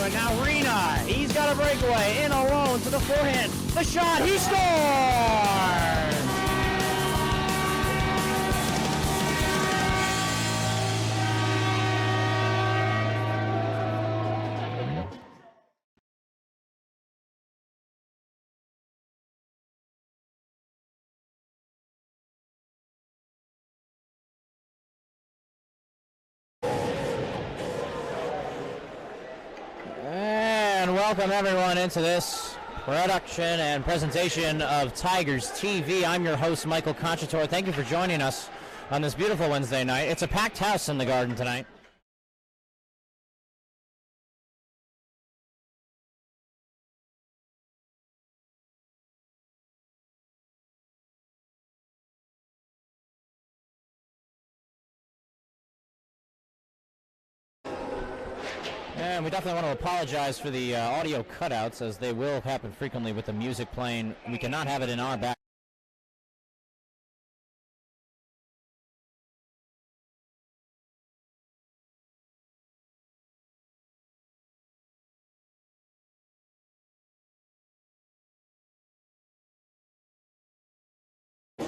it. Now Rena, he's got a breakaway, in alone to the forehand. The shot, he scores! Welcome everyone into this production and presentation of Tigers TV. I'm your host, Michael Conciatore. Thank you for joining us on this beautiful Wednesday night. It's a packed house in the Garden tonight. And we definitely want to apologize for the audio cutouts, as they will happen frequently with the music playing. We cannot have it in our back. All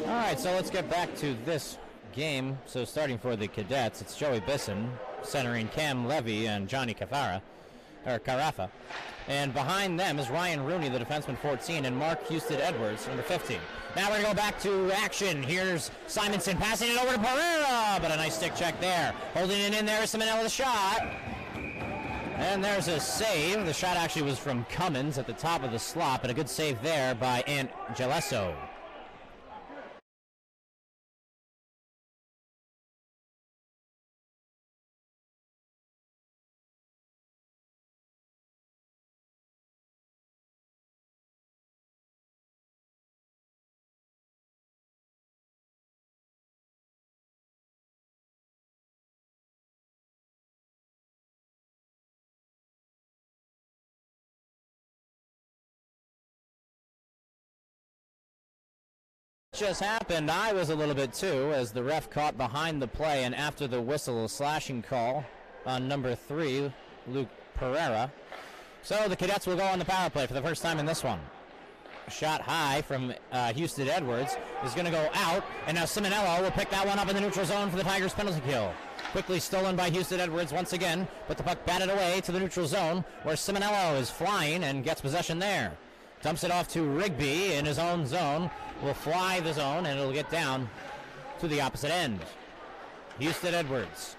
right, so let's get back to this game. So starting for the Cadets, it's Joey Bisson centering Cam Levy and Johnny Carafa. And behind them is Ryan Rooney, the defenseman, 14, and Mark Houston Edwards, number 15. Now we're going to go back to action. Here's Simonson passing it over to Pereira, but a nice stick check there. Holding it in there is Simonello with a shot. And there's a save. The shot actually was from Cummins at the top of the slot, but a good save there by Angelesso. Just happened, I was a little bit too, as the ref caught behind the play, and after the whistle, a slashing call on number 3, Luke Pereira. So the Cadets will go on the power play for the first time in this one. Shot high from Houston Edwards is going to go out, and now Simonello will pick that one up in the neutral zone for the Tigers' penalty kill. Quickly stolen by Houston Edwards once again, but the puck batted away to the neutral zone, where Simonello is flying and gets possession there. Dumps it off to Rigby in his own zone. Will fly the zone, and it'll get down to the opposite end. Houston Edwards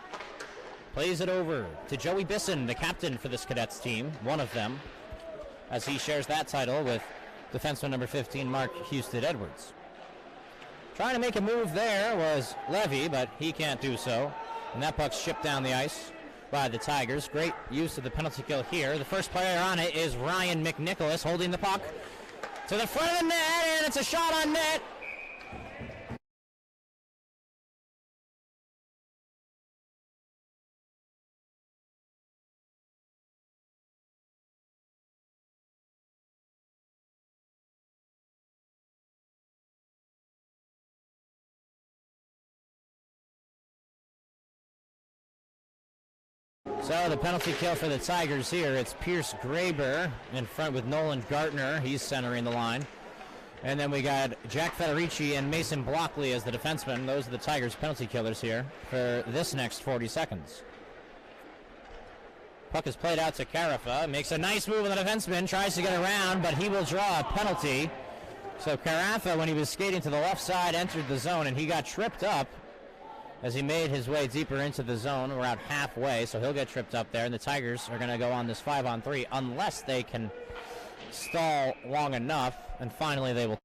plays it over to Joey Bisson, the captain for this Cadets team, one of them, as he shares that title with defenseman number 15, Mark Houston Edwards. Trying to make a move there was Levy, but he can't do so. And that puck's shipped down the ice by the Tigers. Great use of the penalty kill here. The first player on it is Ryan McNicholas, holding the puck to the front of the net, and it's a shot on net. So the penalty kill for the Tigers here, it's Pierce Graber in front with Nolan Gartner. He's centering the line. And then we got Jack Federici and Mason Blockley as the defensemen. Those are the Tigers' penalty killers here for this next 40 seconds. Puck is played out to Carafa. Makes a nice move on the defenseman. Tries to get around, but he will draw a penalty. So Carafa, when he was skating to the left side, entered the zone, and he got tripped up as he made his way deeper into the zone, around halfway, so he'll get tripped up there, and the Tigers are going to go on this 5-on-3 unless they can stall long enough, and finally they will.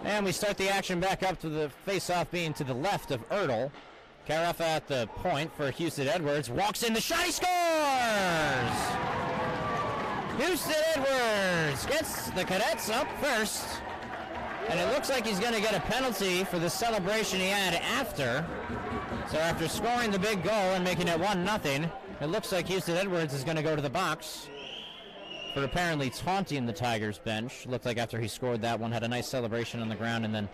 And we start the action back up to the face-off being to the left of Ertl. Carafa at the point for Houston Edwards. Walks in the shot, he scores! Houston Edwards gets the Cadets up first. And it looks like he's going to get a penalty for the celebration he had after. So after scoring the big goal and making it 1-0, it looks like Houston Edwards is going to go to the box for apparently taunting the Tigers bench. Looked like after he scored that one, had a nice celebration on the ground and then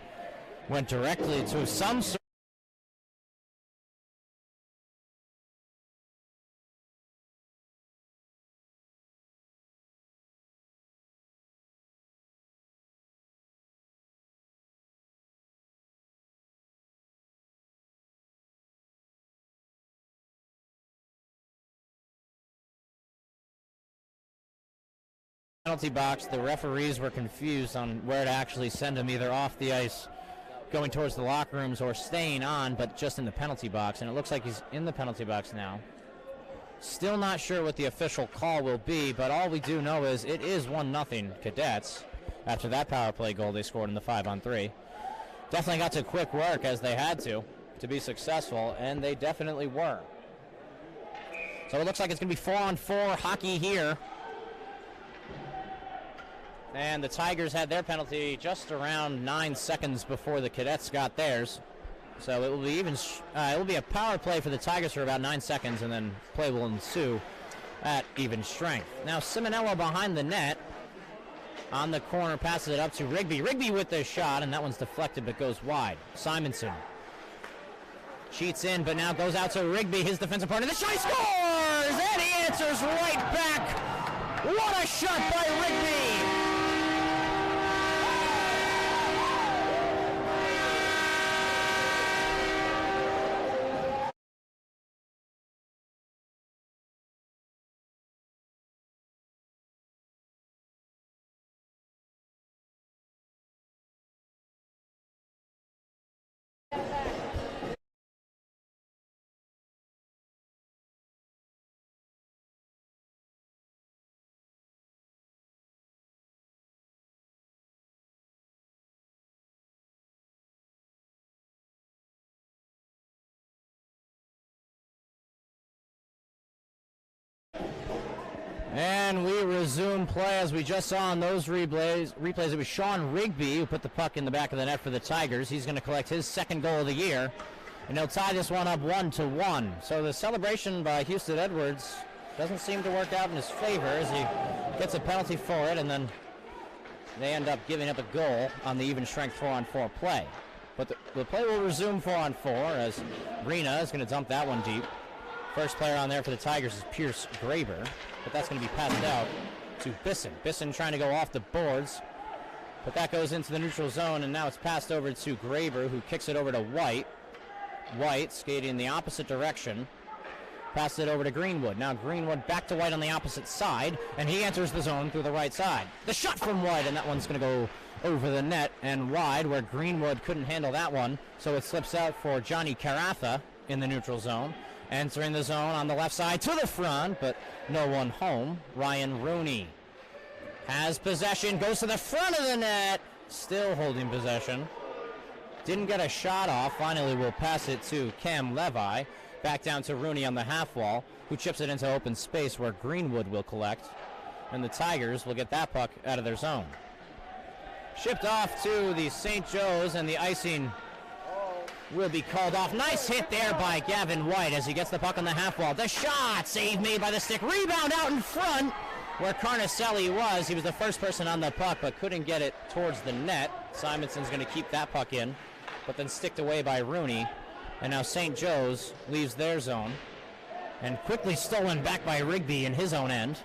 went directly to some sort. Penalty box. The referees were confused on where to actually send him, either off the ice going towards the locker rooms or staying on, but just in the penalty box, and it looks like he's in the penalty box now. Still not sure what the official call will be, but all we do know is it is 1-0 Cadets after that power play goal they scored in the 5-on-3. Definitely got to quick work as they had to be successful, and they definitely were. So it looks like it's going to be 4-on-4 hockey here. And the Tigers had their penalty just around 9 seconds before the Cadets got theirs. So it will be even. It will be a power play for the Tigers for about 9 seconds, and then play will ensue at even strength. Now Simonello behind the net on the corner, passes it up to Rigby. Rigby with the shot, and that one's deflected but goes wide. Simonson cheats in, but now goes out to Rigby, his defensive partner. The shot, he scores, and he answers right back. What a shot by Rigby! And we resume play as we just saw on those replays. It was Sean Rigby who put the puck in the back of the net for the Tigers. He's going to collect his second goal of the year, and he'll tie this one up 1-1. So the celebration by Houston Edwards doesn't seem to work out in his favor as he gets a penalty for it, and then they end up giving up a goal on the even strength 4-on-4 play. But the play will resume 4-on-4 as Rena is going to dump that one deep. First player on there for the Tigers is Pierce Graber, but that's going to be passed out to Bisson. Bisson trying to go off the boards, but that goes into the neutral zone, and now it's passed over to Graber, who kicks it over to White. White skating in the opposite direction, passes it over to Greenwood. Now Greenwood back to White on the opposite side, and he enters the zone through the right side. The shot from White, and that one's going to go over the net and wide, where Greenwood couldn't handle that one, so it slips out for Johnny Carafa in the neutral zone. Entering the zone on the left side to the front, but no one home. Ryan Rooney has possession, goes to the front of the net, still holding possession. Didn't get a shot off. Finally will pass it to Cam Levi. Back down to Rooney on the half wall, who chips it into open space where Greenwood will collect. And the Tigers will get that puck out of their zone. Shipped off to the St. Joe's, and the icing will be called off. Nice hit there by Gavin White as he gets the puck on the half wall. The shot, save made by the stick. Rebound out in front where Carnicelli was. He was the first person on the puck but couldn't get it towards the net. Simonson's going to keep that puck in, but then sticked away by Rooney. And now St. Joe's leaves their zone and quickly stolen back by Rigby in his own end,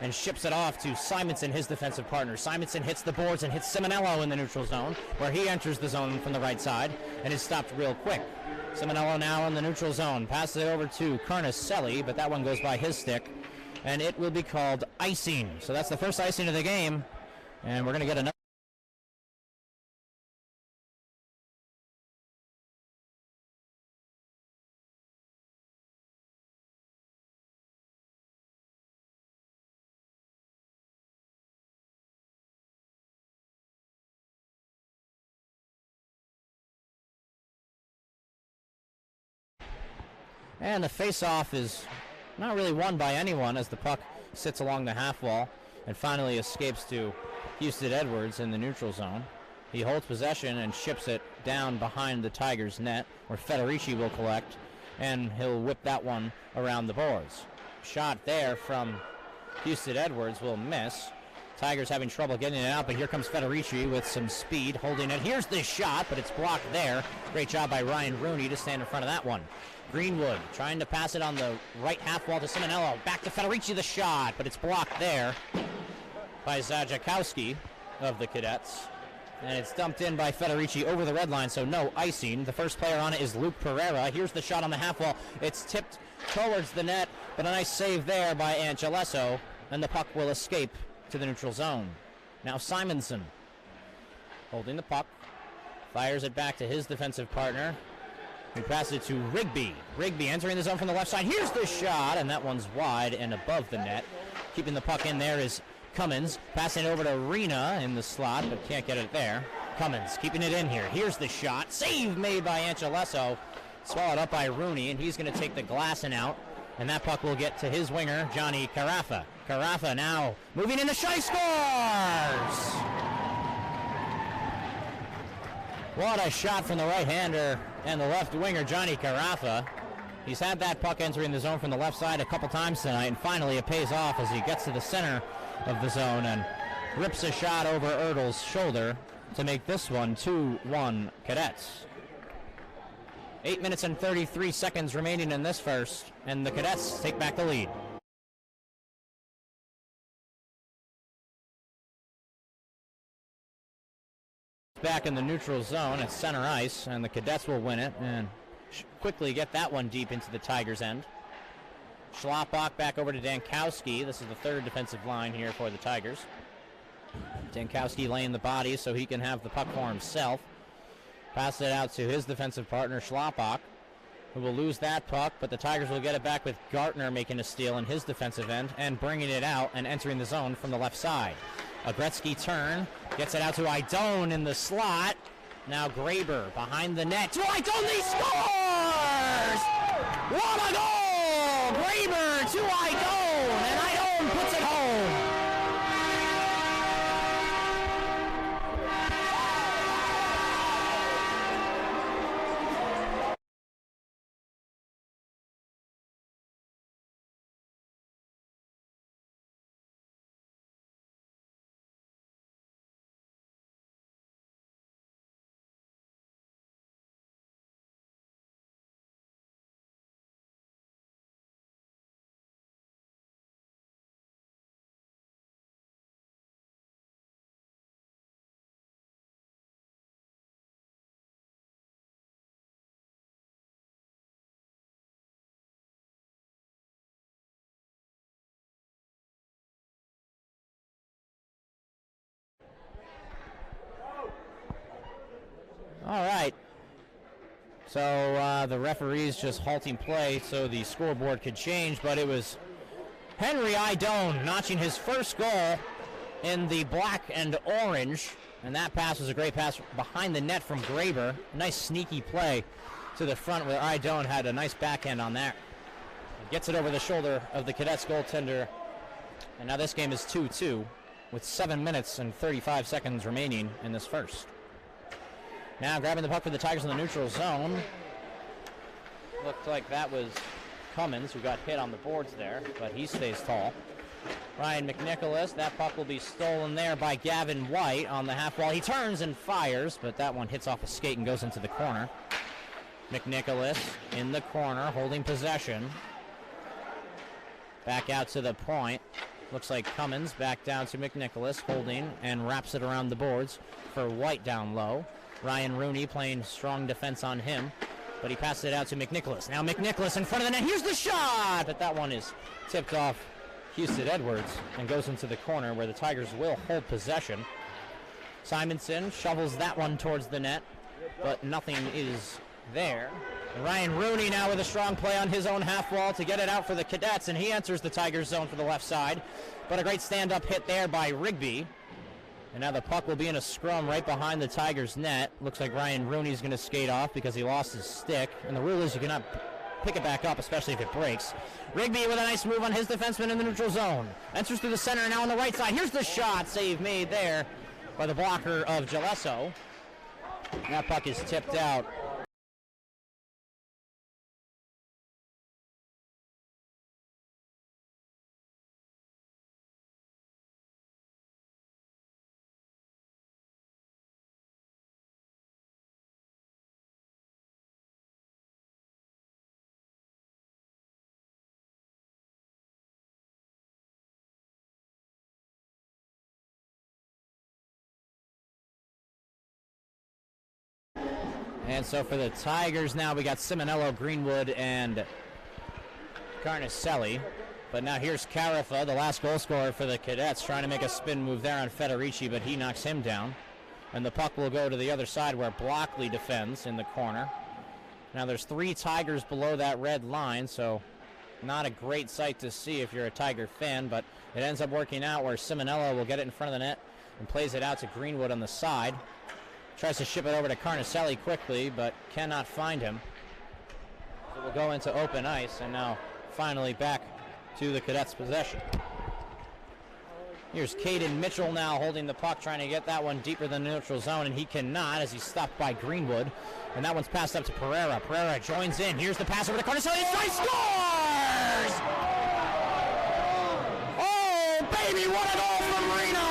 and ships it off to Simonson, his defensive partner. Simonson hits the boards and hits Simonello in the neutral zone, where he enters the zone from the right side and is stopped real quick. Simonello now in the neutral zone, passes it over to Carnicelli, but that one goes by his stick, and it will be called icing. So that's the first icing of the game, and we're going to get another. And the face-off is not really won by anyone as the puck sits along the half wall. and finally escapes to Houston Edwards in the neutral zone. He holds possession and ships it down behind the Tigers' net, where Federici will collect, and he'll whip that one around the boards. Shot there from Houston Edwards will miss. Tigers having trouble getting it out, but here comes Federici with some speed, holding it. Here's the shot, but it's blocked there. Great job by Ryan Rooney to stand in front of that one. Greenwood trying to pass it on the right half wall to Simonello. Back to Federici, the shot, but it's blocked there by Zajakowski of the Cadets. And it's dumped in by Federici over the red line, so no icing. The first player on it is Luke Pereira. Here's the shot on the half wall. It's tipped towards the net, but a nice save there by Angelesso, and the puck will escape to the neutral zone. Now Simonson holding the puck, fires it back to his defensive partner, who passes it to Rigby. Rigby entering the zone from the left side. Here's the shot, and that one's wide and above the net. Keeping the puck in there is Cummins, passing it over to Rena in the slot, but can't get it there. Cummins keeping it in here. Here's the shot. Save made by Angelesso. Swallowed up by Rooney, and he's going to take the glass and out. And that puck will get to his winger, Johnny Carafa. Carafa now moving in the shot, scores! What a shot from the right-hander and the left winger, Johnny Carafa. He's had that puck entering the zone from the left side a couple times tonight, and finally it pays off as he gets to the center of the zone and rips a shot over Ertl's shoulder to make this one 2-1 Cadets. 8 minutes and 33 seconds remaining in this first, and the Cadets take back the lead. Back in the neutral zone at center ice, and the Cadets will win it and quickly get that one deep into the Tigers' end. Schlapbach back over to Dankowski. This is the third defensive line here for the Tigers. Dankowski laying the body so he can have the puck for himself. Pass it out to his defensive partner, Schlapbach, who will lose that puck, but the Tigers will get it back with Gartner making a steal in his defensive end and bringing it out and entering the zone from the left side. A Gretzky turn, gets it out to Idone in the slot. Now Graber behind the net to Idone, he scores! What a goal! Graber to Idone, and Idone puts it home. All right. So the referee's just halting play so the scoreboard could change, but it was Henry Idone notching his first goal in the black and orange, and that pass was a great pass behind the net from Graber. Nice sneaky play to the front where Idone had a nice backhand on that. Gets it over the shoulder of the Cadets goaltender, and now this game is 2-2 with 7 minutes and 35 seconds remaining in this first. Now grabbing the puck for the Tigers in the neutral zone. Looked like that was Cummins who got hit on the boards there, but he stays tall. Ryan McNicholas, that puck will be stolen there by Gavin White on the half wall. He turns and fires, but that one hits off a skate and goes into the corner. McNicholas in the corner, holding possession. Back out to the point. Looks like Cummins back down to McNicholas, holding and wraps it around the boards for White down low. Ryan Rooney playing strong defense on him, but he passes it out to McNicholas. Now McNicholas in front of the net. Here's the shot, but that one is tipped off Houston Edwards and goes into the corner where the Tigers will hold possession. Simonson shovels that one towards the net, but nothing is there. And Ryan Rooney now with a strong play on his own half wall to get it out for the Cadets, and he enters the Tigers zone for the left side. But a great stand-up hit there by Rigby. And now the puck will be in a scrum right behind the Tigers' net. Looks like Ryan Rooney's going to skate off because he lost his stick. And the rule is you cannot pick it back up, especially if it breaks. Rigby with a nice move on his defenseman in the neutral zone. Enters through the center, now on the right side. Here's the shot. Save made there by the blocker of Gelesso. That puck is tipped out. And so for the Tigers now, we got Simonello, Greenwood, and Carnicelli. But now here's Carafa, the last goal scorer for the Cadets, trying to make a spin move there on Federici, but he knocks him down. And the puck will go to the other side where Blockley defends in the corner. Now there's 3 Tigers below that red line, so not a great sight to see if you're a Tiger fan, but it ends up working out where Simonello will get it in front of the net and plays it out to Greenwood on the side. Tries to ship it over to Carnicelli quickly, but cannot find him. So we'll go into open ice, and now finally back to the Cadets' possession. Here's Caden Mitchell now holding the puck, trying to get that one deeper than the neutral zone, and he cannot as he's stopped by Greenwood. And that one's passed up to Pereira. Pereira joins in. Here's the pass over to Carnicelli. He scores! Oh, baby, what a goal from Rena!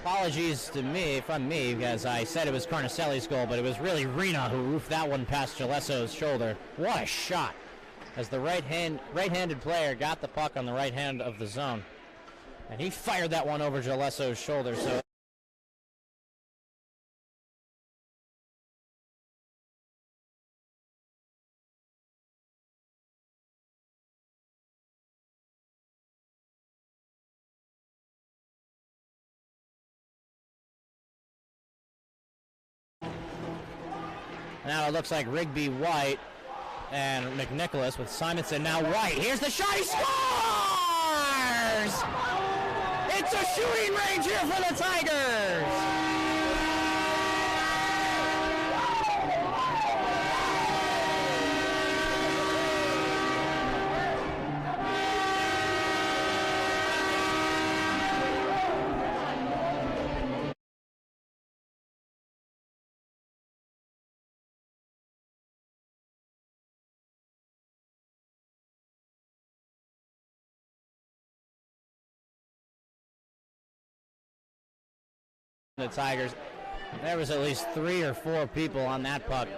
Apologies to me, from me, because I said it was Carnicelli's goal, but it was really Rena who roofed that one past Gelesso's shoulder. What a shot! As the right-handed player got the puck on the right hand of the zone. And he fired that one over Gelesso's shoulder, so... Now it looks like Rigby, White, and McNicholas with Simonson. Now White. Here's the shot. He scores! It's a shooting range here for the Tigers. The Tigers, there was at least 3 or 4 people on that puck.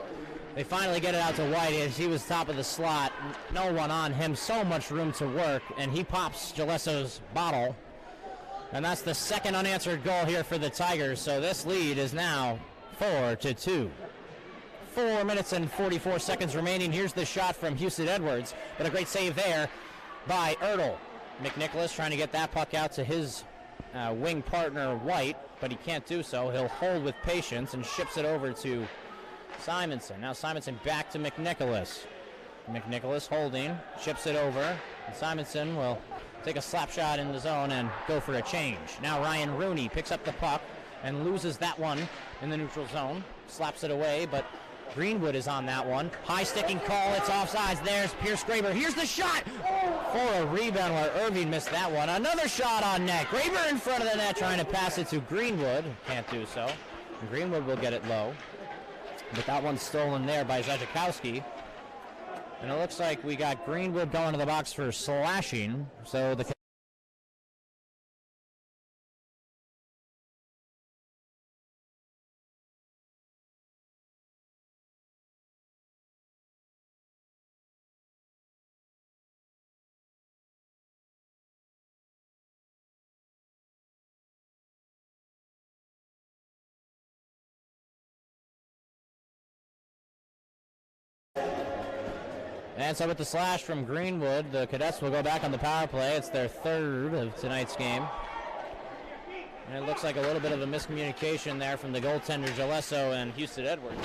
They finally get it out to White as he was top of the slot. No one on him, so much room to work, and he pops Gelesso's bottle. And that's the second unanswered goal here for the Tigers, so this lead is now 4-2. 4 minutes and 44 seconds remaining. Here's the shot from Houston Edwards, but a great save there by Ertl. McNicholas trying to get that puck out to his wing partner White, but he can't do so. He'll hold with patience and ships it over to Simonson. Now Simonson back to McNicholas. McNicholas holding, chips it over, and Simonson will take a slap shot in the zone and go for a change. Now Ryan Rooney picks up the puck and loses that one in the neutral zone. Slaps it away, but Greenwood is on that one. High sticking call, it's offsides. There's Pierce Graber. Here's the shot for a rebound where Irving missed that one. Another shot on net. Graber in front of the net trying to pass it to Greenwood. Can't do so. And Greenwood will get it low. But that one's stolen there by Zajakowski. And it looks like we got Greenwood going to the box for slashing. So the And so with the slash from Greenwood, the Cadets will go back on the power play. It's their third of tonight's game. And it looks like a little bit of a miscommunication there from the goaltender Gillesso and Houston Edwards.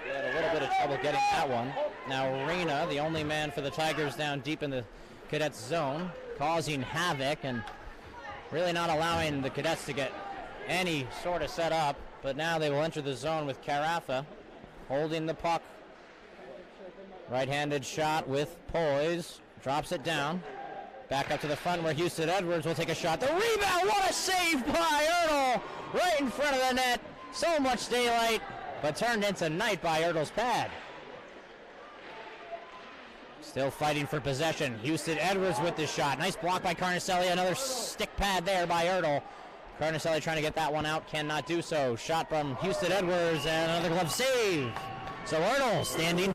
They had a little bit of trouble getting that one. Now Rena, the only man for the Tigers down deep in the Cadets zone, causing havoc and really not allowing the Cadets to get any sort of set up. But now they will enter the zone with Carafa holding the puck. Right-handed shot with poise. Drops it down. Back up to the front where Houston Edwards will take a shot. The rebound, what a save by Ertl! Right in front of the net. So much daylight, but turned into night by Ertl's pad. Still fighting for possession. Houston Edwards with the shot. Nice block by Carnicelli. Another stick pad there by Ertl. Carnicelli trying to get that one out. Cannot do so. Shot from Houston Edwards and another glove save. So Ertl standing.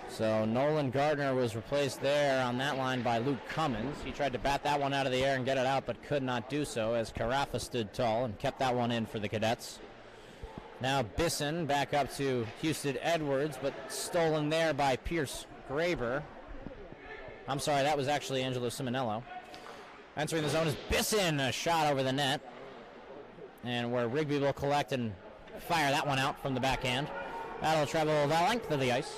So Nolan Gardner was replaced there on that line by Luke Cummins. He tried to bat that one out of the air and get it out, but could not do so as Carafa stood tall and kept that one in for the Cadets. Now Bisson back up to Houston Edwards, but stolen there by Pierce Graber. I'm sorry, that was actually Angelo Simonello. Entering the zone is Bisson, a shot over the net. And where Rigby will collect and fire that one out from the backhand. That'll travel the length of the ice.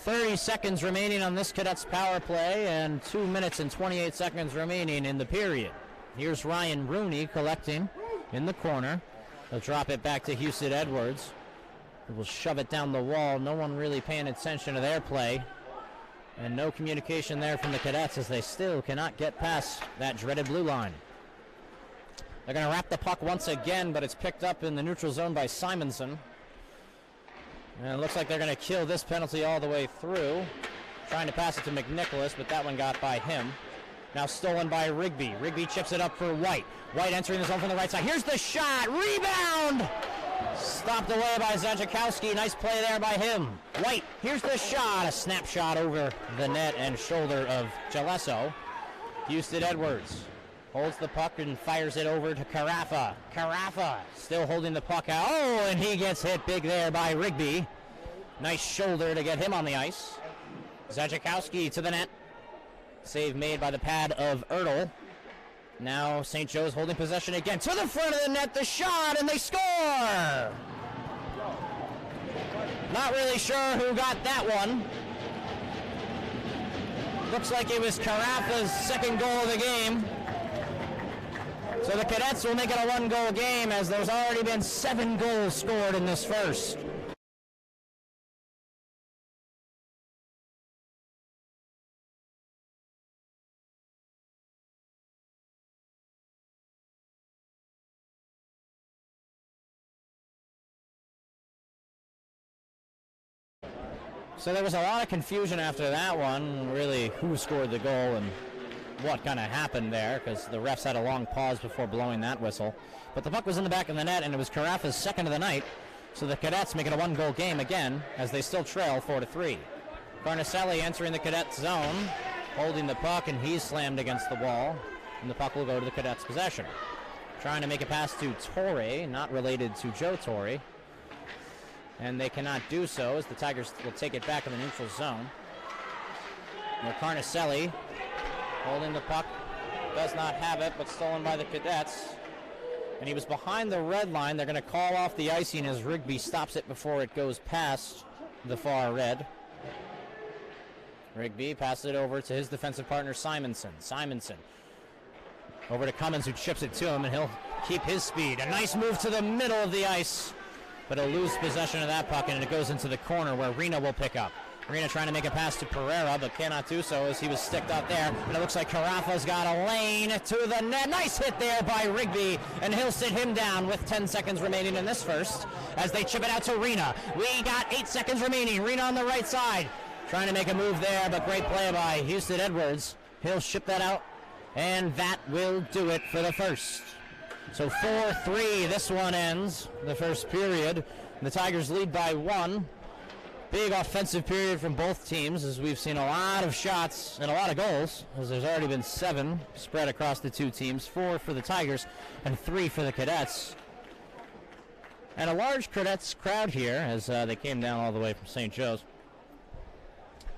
30 seconds remaining on this Cadets power play and 2 minutes and 28 seconds remaining in the period. Here's Ryan Rooney collecting in the corner. He'll drop it back to Houston Edwards. He will shove it down the wall. No one really paying attention to their play. And no communication there from the Cadets as they still cannot get past that dreaded blue line. They're going to wrap the puck once again, but it's picked up in the neutral zone by Simonson. And it looks like they're going to kill this penalty all the way through. Trying to pass it to McNicholas, but that one got by him. Now stolen by Rigby. Rigby chips it up for White. White entering the zone from the right side. Here's the shot. Rebound! Stopped away by Zajakowski. Nice play there by him. White, here's the shot. A snapshot over the net and shoulder of Gillesso. Houston Edwards holds the puck and fires it over to Carafa. Carafa still holding the puck out. Oh, and he gets hit big there by Rigby. Nice shoulder to get him on the ice. Zajakowski to the net. Save made by the pad of Ertl. Now St. Joe's holding possession again. To the front of the net, the shot, and they score! Not really sure who got that one. Looks like it was Carafa's second goal of the game. So the Cadets will make it a one-goal game as there's already been 7 goals scored in this first. So there was a lot of confusion after that one, really who scored the goal and what kind of happened there, because the refs had a long pause before blowing that whistle. But the puck was in the back of the net, and it was Carafa's second of the night, so the Cadets make it a one-goal game again, as they still trail 4-3. Carnicelli entering the Cadets zone, holding the puck, and he's slammed against the wall, and the puck will go to the Cadets' possession. Trying to make a pass to Torre, not related to Joe Torre, and they cannot do so, as the Tigers will take it back in the neutral zone. Now Carnicelli holding the puck, does not have it, but stolen by the Cadets. And he was behind the red line. They're going to call off the icing as Rigby stops it before it goes past the far red. Rigby passes it over to his defensive partner, Simonson. Simonson over to Cummins, who chips it to him, and he'll keep his speed. A nice move to the middle of the ice, but he'll lose possession of that puck, and it goes into the corner where Rena will pick up. Rena trying to make a pass to Pereira, but cannot do so as he was sticked out there. And it looks like Carafa's got a lane to the net. Nice hit there by Rigby, and he'll sit him down with 10 seconds remaining in this first as they chip it out to Rena. We got 8 seconds remaining. Rena on the right side trying to make a move there, but great play by Houston Edwards. He'll ship that out, and that will do it for the first. So 4-3, this one ends the first period. The Tigers lead by 1. Big offensive period from both teams, as we've seen a lot of shots and a lot of goals, as there's already been 7 spread across the two teams, 4 for the Tigers and 3 for the Cadets. And a large Cadets crowd here as they came down all the way from St. Joe's.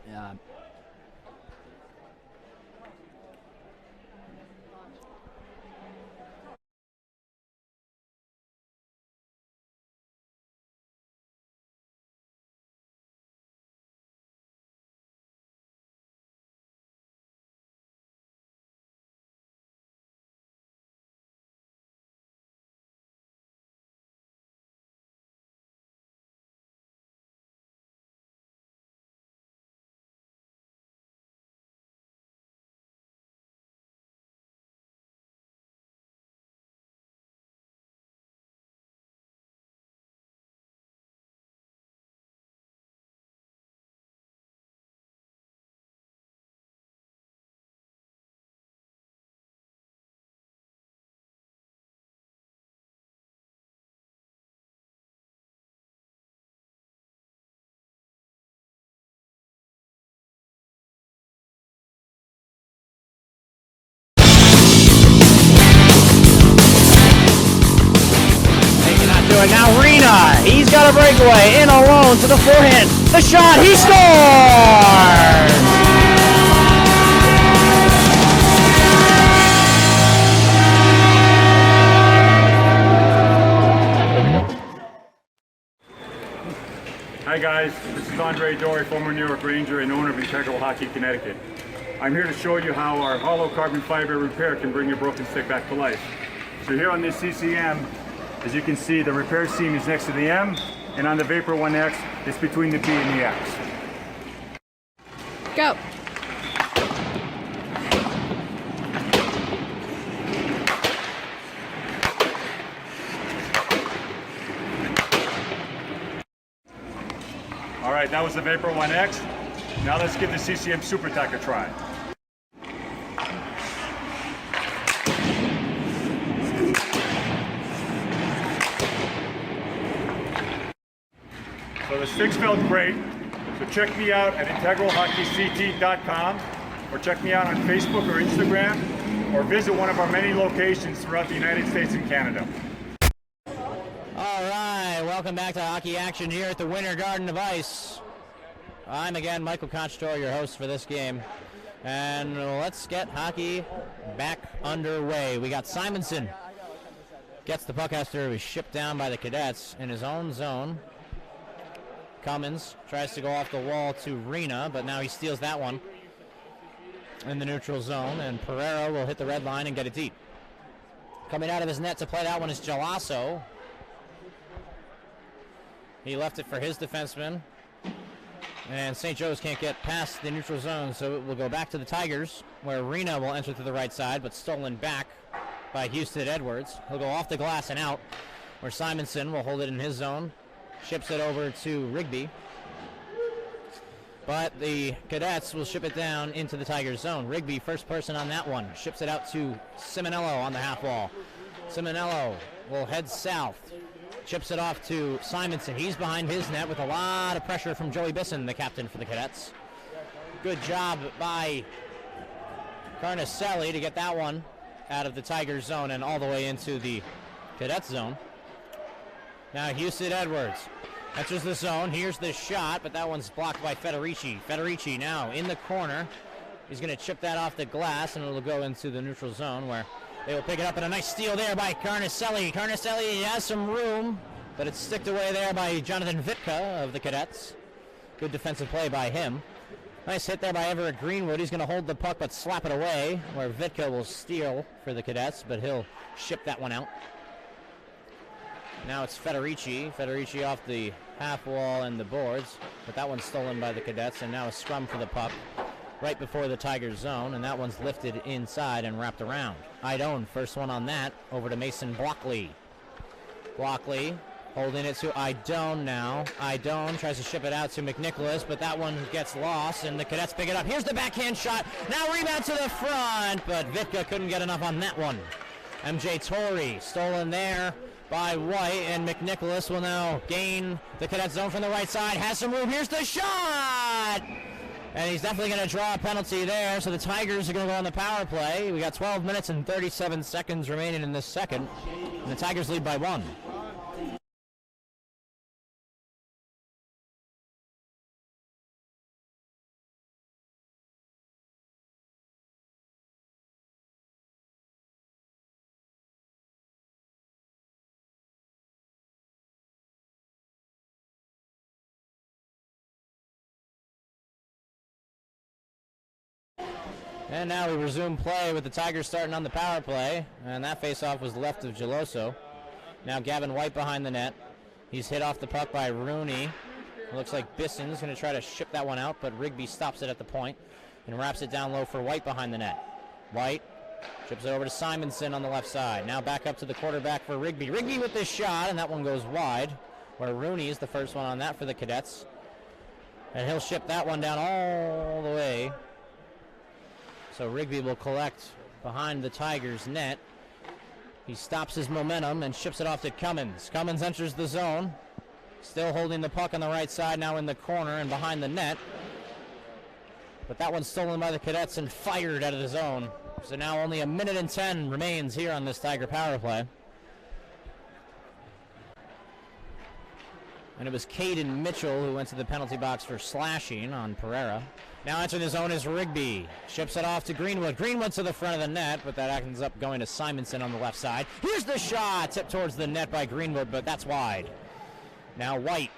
Yeah. Now Rena, he's got a breakaway, in alone to the forehand. The shot, he scores! Hi guys, this is Andre Dory, former New York Ranger and owner of Integral Hockey Connecticut. I'm here to show you how our hollow carbon fiber repair can bring your broken stick back to life. So here on this CCM, as you can see, the repair seam is next to the M, and on the Vapor 1X, it's between the B and the X. Go. All right, that was the Vapor 1X. Now let's give the CCM Super Tack a try. So the sticks felt great, so check me out at integralhockeyct.com, or check me out on Facebook or Instagram, or visit one of our many locations throughout the United States and Canada. All right, welcome back to Hockey Action here at the Winter Garden of Ice. I'm again Michael Conciatore, your host for this game. And let's get hockey back underway. We got Simonson. Gets the puck after he was shipped down by the Cadets in his own zone. Cummins tries to go off the wall to Rena, but now he steals that one in the neutral zone, and Pereira will hit the red line and get it deep. Coming out of his net to play that one is Gelasso. He left it for his defenseman, and St. Joe's can't get past the neutral zone, so it will go back to the Tigers, where Rena will enter to the right side, but stolen back by Houston Edwards. He'll go off the glass and out, where Simonson will hold it in his zone. Ships it over to Rigby. But the Cadets will ship it down into the Tigers zone. Rigby, first person on that one. Ships it out to Simonello on the half wall. Simonello will head south. Chips it off to Simonson. He's behind his net with a lot of pressure from Joey Bisson, the captain for the Cadets. Good job by Carnicelli to get that one out of the Tigers zone and all the way into the Cadets zone. Now Houston Edwards enters the zone. Here's the shot, but that one's blocked by Federici. Federici now in the corner. He's going to chip that off the glass, and it'll go into the neutral zone where they will pick it up, and a nice steal there by Carnicelli. Carnicelli has some room, but it's sticked away there by Jonathan Vitka of the Cadets. Good defensive play by him. Nice hit there by Everett Greenwood. He's going to hold the puck but slap it away, where Vitka will steal for the Cadets, but he'll ship that one out. Now it's Federici. Federici off the half wall and the boards, but that one's stolen by the Cadets, and now a scrum for the puck right before the Tigers zone, and that one's lifted inside and wrapped around. Idone, first one on that, over to Mason Blockley. Blockley holding it to Idone now. Idone tries to ship it out to McNicholas, but that one gets lost, and the Cadets pick it up. Here's the backhand shot. Now rebound to the front, but Vitka couldn't get enough on that one. MJ Torrey stolen there by White, and McNicholas will now gain the cadet zone from the right side. Has some room. Here's the shot! And he's definitely going to draw a penalty there, so the Tigers are going to go on the power play. We got 12 minutes and 37 seconds remaining in this second, and the Tigers lead by 1. And now we resume play with the Tigers starting on the power play. And that faceoff was left of Geloso. Now Gavin White behind the net. He's hit off the puck by Rooney. It looks like Bisson's going to try to ship that one out, but Rigby stops it at the point and wraps it down low for White behind the net. White chips it over to Simonson on the left side. Now back up to the quarterback for Rigby. Rigby with this shot, and that one goes wide, where Rooney is the first one on that for the Cadets. And he'll ship that one down all the way. So Rigby will collect behind the Tigers' net. He stops his momentum and ships it off to Cummins. Cummins enters the zone. Still holding the puck on the right side, now in the corner and behind the net. But that one's stolen by the Cadets and fired out of the zone. So now only 1 minute and 10 remains here on this Tiger power play. And it was Caden Mitchell who went to the penalty box for slashing on Pereira. Now entering the zone is Rigby. Ships it off to Greenwood. Greenwood to the front of the net, but that ends up going to Simonson on the left side. Here's the shot, tipped towards the net by Greenwood, but that's wide. Now White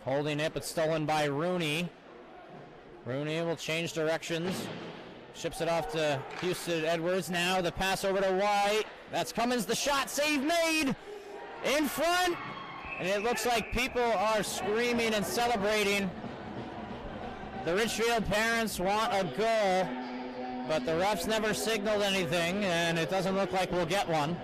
holding it, but stolen by Rooney. Rooney will change directions. Ships it off to Houston Edwards. Now the pass over to White. That's Cummins, the shot, save made in front. And it looks like people are screaming and celebrating. The Ridgefield parents want a goal, but the refs never signaled anything, and it doesn't look like we'll get one.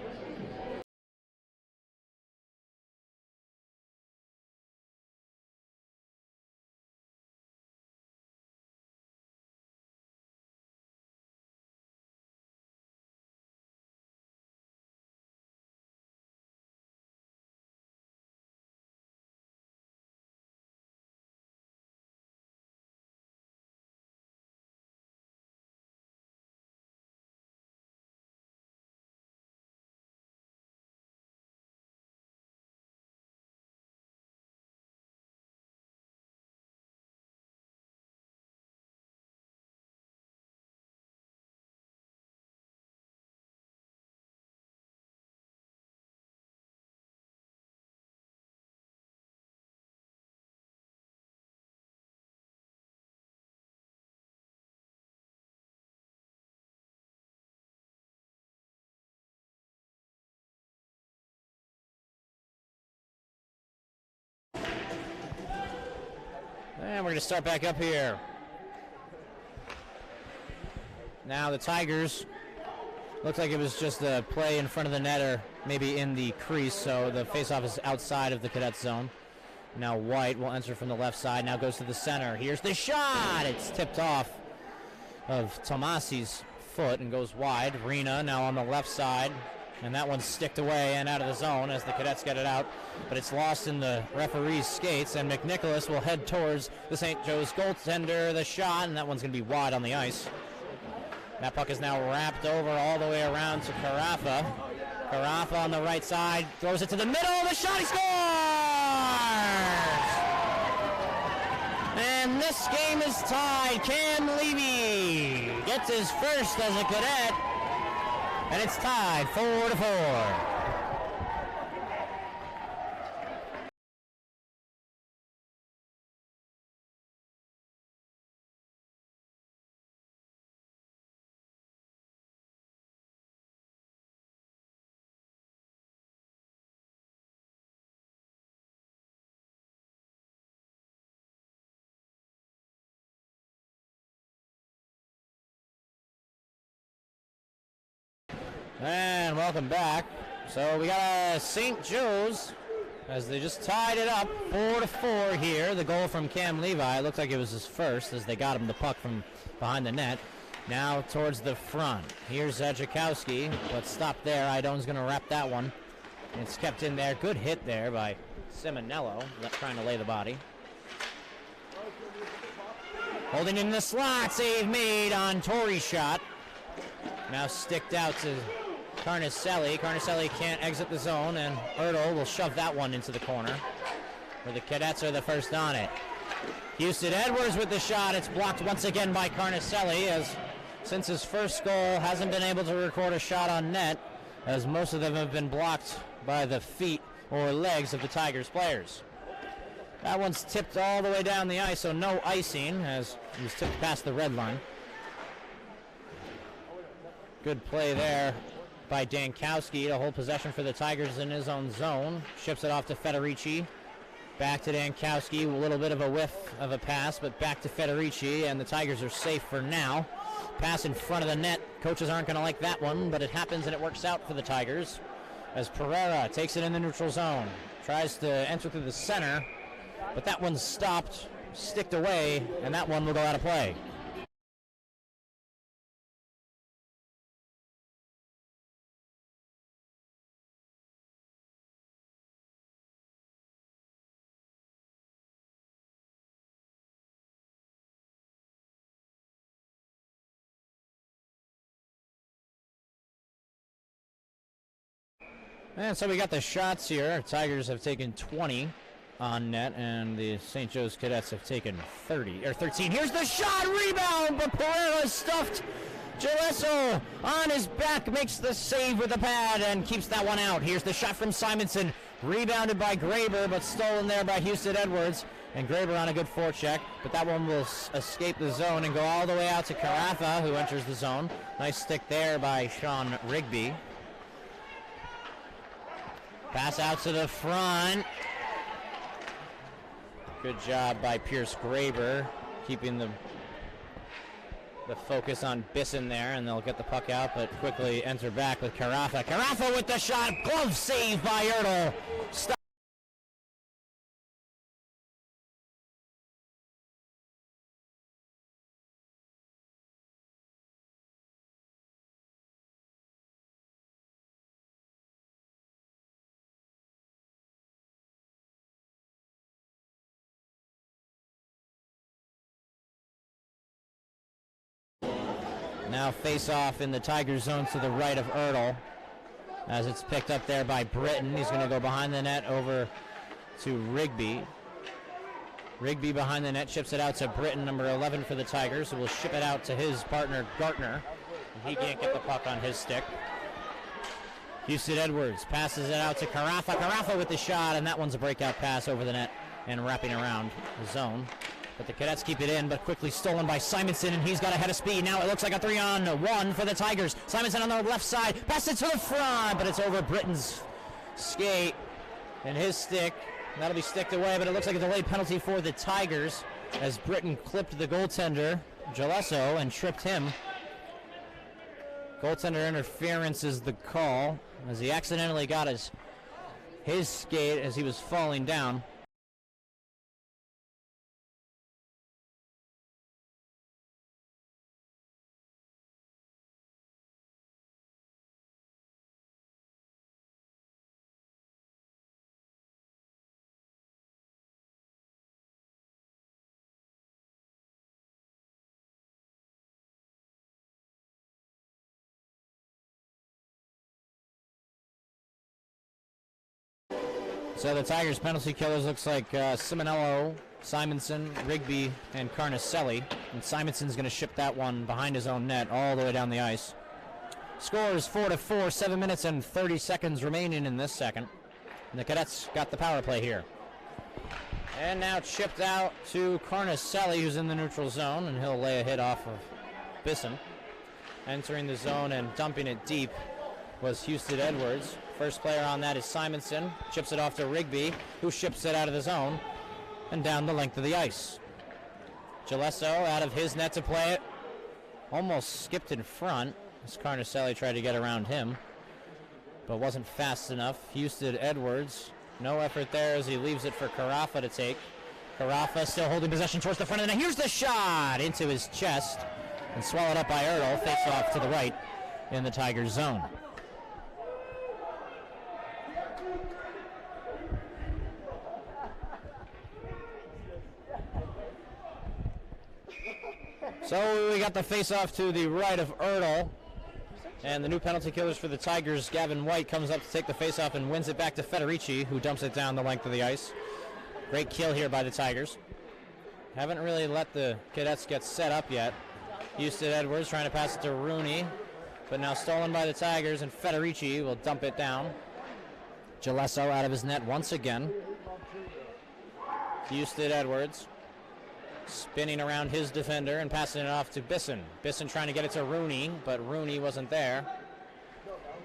And we're going to start back up here. Now the Tigers, looks like it was just a play in front of the net or maybe in the crease, so the faceoff is outside of the cadet zone. Now White will enter from the left side, now goes to the center. Here's the shot! It's tipped off of Tomasi's foot and goes wide. Rena now on the left side, and that one's sticked away and out of the zone as the Cadets get it out, but it's lost in the referee's skates, and McNicholas will head towards the St. Joe's goaltender. The shot, and that one's going to be wide on the ice. That puck is now wrapped over all the way around to Carafa. Carafa on the right side, throws it to the middle, the shot, he scores! And this game is tied. Cam Levy gets his first as a Cadet, and it's tied 4-4. And welcome back. So we got a St. Joe's as they just tied it up 4-4 here. The goal from Cam Levi, it looked like it was his first as they got him the puck from behind the net. Now towards the front. Here's Jakowski, but stop there. Idone's going to wrap that one. It's kept in there. Good hit there by Simonello, trying to lay the body. Holding in the slot. Save made on Torre's shot. Now sticked out to Carnicelli. Carnicelli can't exit the zone, and Ertl will shove that one into the corner, where the Cadets are the first on it. Houston Edwards with the shot. It's blocked once again by Carnicelli, as since his first goal hasn't been able to record a shot on net, as most of them have been blocked by the feet or legs of the Tigers players. That one's tipped all the way down the ice, so no icing, as he was tipped past the red line. Good play there by Dankowski to hold possession for the Tigers in his own zone. Ships it off to Federici. Back to Dankowski, a little bit of a whiff of a pass, but back to Federici, and the Tigers are safe for now. Pass in front of the net. Coaches aren't going to like that one, but it happens and it works out for the Tigers, as Pereira takes it in the neutral zone. Tries to enter through the center, but that one's stopped, sticked away, and that one will go out of play. And so we got the shots here. Tigers have taken 20 on net, and the St. Joe's Cadets have taken 13. Here's the shot, rebound, but Pereira stuffed. Gillesso on his back makes the save with the pad and keeps that one out. Here's the shot from Simonson, rebounded by Graber, but stolen there by Houston Edwards. And Graber on a good forecheck, but that one will escape the zone and go all the way out to Carafa, who enters the zone. Nice stick there by Sean Rigby. Pass out to the front. Good job by Pierce Graber, keeping the focus on Bisson there, and they'll get the puck out, but quickly enter back with Carafa. Carafa with the shot, glove save by Ertl. Stop. Now face off in the Tigers zone to the right of Ertl, as it's picked up there by Britton. He's going to go behind the net over to Rigby. Rigby behind the net, chips it out to Britton, number 11 for the Tigers, who will ship it out to his partner Gartner. He can't get the puck on his stick. Houston Edwards passes it out to Carafa. Carafa with the shot, and that one's a breakout pass over the net and wrapping around the zone. But the Cadets keep it in, but quickly stolen by Simonson, and he's got a head of speed. Now it looks like a 3-on-1 for the Tigers. Simonson on the left side, pass it to the front, but it's over Britton's skate and his stick. That'll be sticked away, but it looks like a delayed penalty for the Tigers, as Britton clipped the goaltender, Gillesso, and tripped him. Goaltender interference is the call, as he accidentally got his skate as he was falling down. So the Tigers penalty killers looks like Simonello, Simonson, Rigby, and Carnicelli. And Simonson's going to ship that one behind his own net all the way down the ice. Score is 4-4, 7 minutes and 30 seconds remaining in this second. And the Cadets got the power play here. And now chipped out to Carnicelli, who's in the neutral zone, and he'll lay a hit off of Bisson. Entering the zone and dumping it deep was Houston Edwards. First player on that is Simonson. Chips it off to Rigby, who ships it out of the zone and down the length of the ice. Gillesso out of his net to play it. Almost skipped in front as Carnicelli tried to get around him, but wasn't fast enough. Houston Edwards, no effort there as he leaves it for Carafa to take. Carafa still holding possession towards the front of the net. Here's the shot into his chest and swallowed up by Ertl. Face off to the right in the Tigers zone. So we got the face-off to the right of Ertl. And the new penalty killers for the Tigers, Gavin White, comes up to take the face-off and wins it back to Federici, who dumps it down the length of the ice. Great kill here by the Tigers. Haven't really let the Cadets get set up yet. Houston Edwards trying to pass it to Rooney, but now stolen by the Tigers, and Federici will dump it down. Gillesso out of his net once again. Houston Edwards spinning around his defender and passing it off to Bisson. Bisson trying to get it to Rooney, but Rooney wasn't there.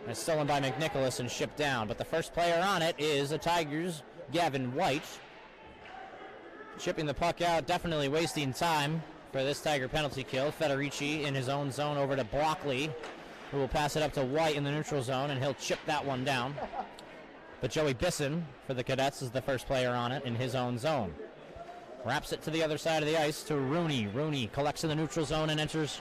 And it's stolen by McNicholas and shipped down. But the first player on it is the Tigers, Gavin White. Chipping the puck out, definitely wasting time for this Tiger penalty kill. Federici in his own zone over to Blockley, who will pass it up to White in the neutral zone, and he'll chip that one down. But Joey Bisson for the Cadets is the first player on it in his own zone. Wraps it to the other side of the ice to Rooney. Rooney collects in the neutral zone and enters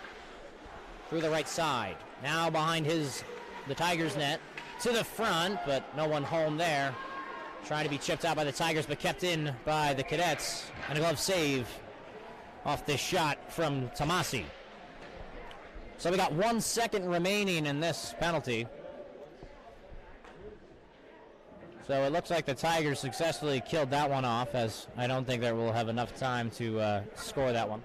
through the right side. Now behind the Tigers net to the front, but no one home there. Trying to be chipped out by the Tigers, but kept in by the Cadets. And a glove save off this shot from Tomasi. So we got 1 second remaining in this penalty. So it looks like the Tigers successfully killed that one off, as I don't think that we'll have enough time to score that one.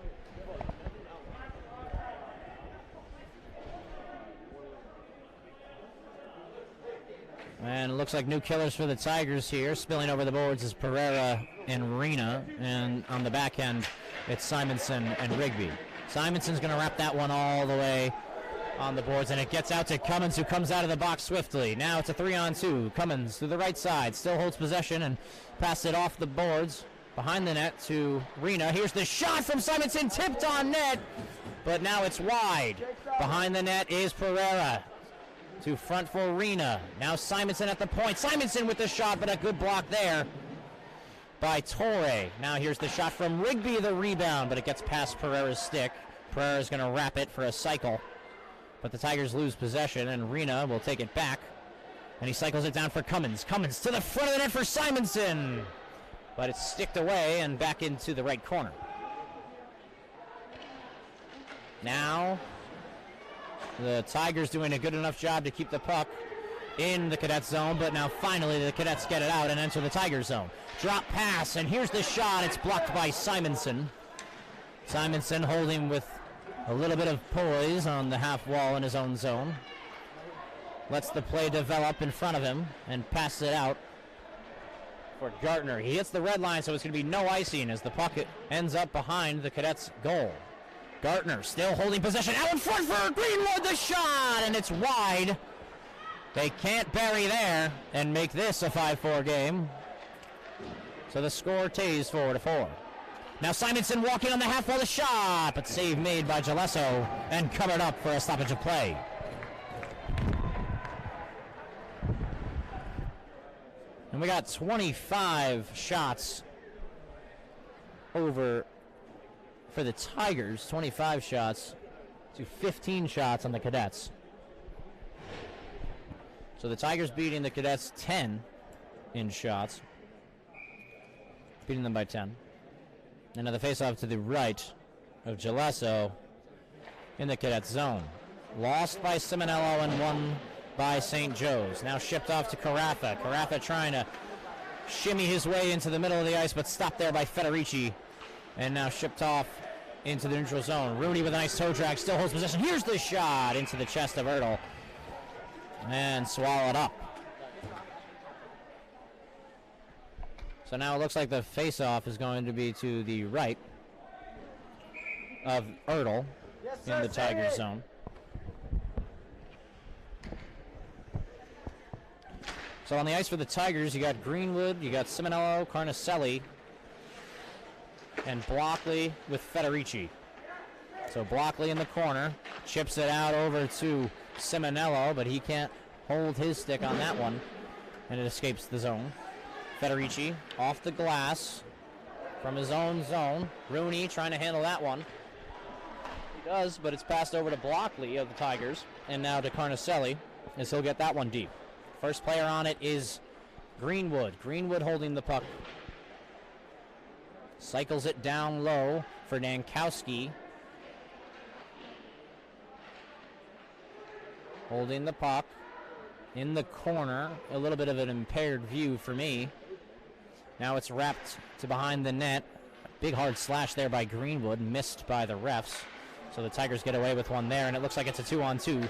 And it looks like new killers for the Tigers here. Spilling over the boards is Pereira and Rena, and on the back end it's Simonson and Rigby. Simonson's going to wrap that one all the way on the boards, and it gets out to Cummins, who comes out of the box swiftly. Now it's a 3-on-2. Cummins to the right side, still holds possession and passes it off the boards behind the net to Rena. Here's the shot from Simonson, tipped on net, but now it's wide. Behind the net is Pereira. To front for Rena. Now Simonson at the point. Simonson with the shot, but a good block there by Torre. Now here's the shot from Rigby, the rebound, but it gets past Pereira's stick. Pereira's going to wrap it for a cycle. But the Tigers lose possession, and Rena will take it back. And he cycles it down for Cummins. Cummins to the front of the net for Simonson. But it's sticked away and back into the right corner. Now the Tigers doing a good enough job to keep the puck in the Cadet zone, but now finally the Cadets get it out and enter the Tiger zone. Drop pass, and here's the shot. It's blocked by Simonson. Simonson holding with a little bit of poise on the half wall in his own zone. Lets the play develop in front of him and passes it out for Gartner. He hits the red line, so it's going to be no icing as the puck ends up behind the Cadets' goal. Gartner still holding possession. Out in front for Greenwood, the shot, and it's wide. They can't bury there and make this a 5-4 game. So the score stays 4-4. Now Simonson walking on the half wall, the shot, but save made by Gillesso and covered up for a stoppage of play. And we got 25 shots over for the Tigers, 25 shots to 15 shots on the Cadets. So the Tigers beating the Cadets 10 in shots, beating them by 10. And now the face-off to the right of Gillesso in the Cadets zone. Lost by Simonello and won by St. Joe's. Now shipped off to Carafa. Carafa trying to shimmy his way into the middle of the ice, but stopped there by Federici. And now shipped off into the neutral zone. Rooney with a nice toe drag, still holds possession. Here's the shot into the chest of Ertl. And swallowed up. So now it looks like the face-off is going to be to the right of Ertl in the Tigers zone. So on the ice for the Tigers, you got Greenwood, you got Simonello, Carnicelli, and Blockley with Federici. So Blockley in the corner, chips it out over to Simonello, but he can't hold his stick on that one, and it escapes the zone. Federici off the glass from his own zone. Rooney trying to handle that one. Does, but it's passed over to Blockley of the Tigers, and now to Carnicelli, as he'll get that one deep. First player on it is Greenwood. Greenwood holding the puck. Cycles it down low for Dankowski. Holding the puck in the corner. A little bit of an impaired view for me. Now it's wrapped to behind the net. Big hard slash there by Greenwood, missed by the refs. So the Tigers get away with one there, and it looks like it's a 2-on-2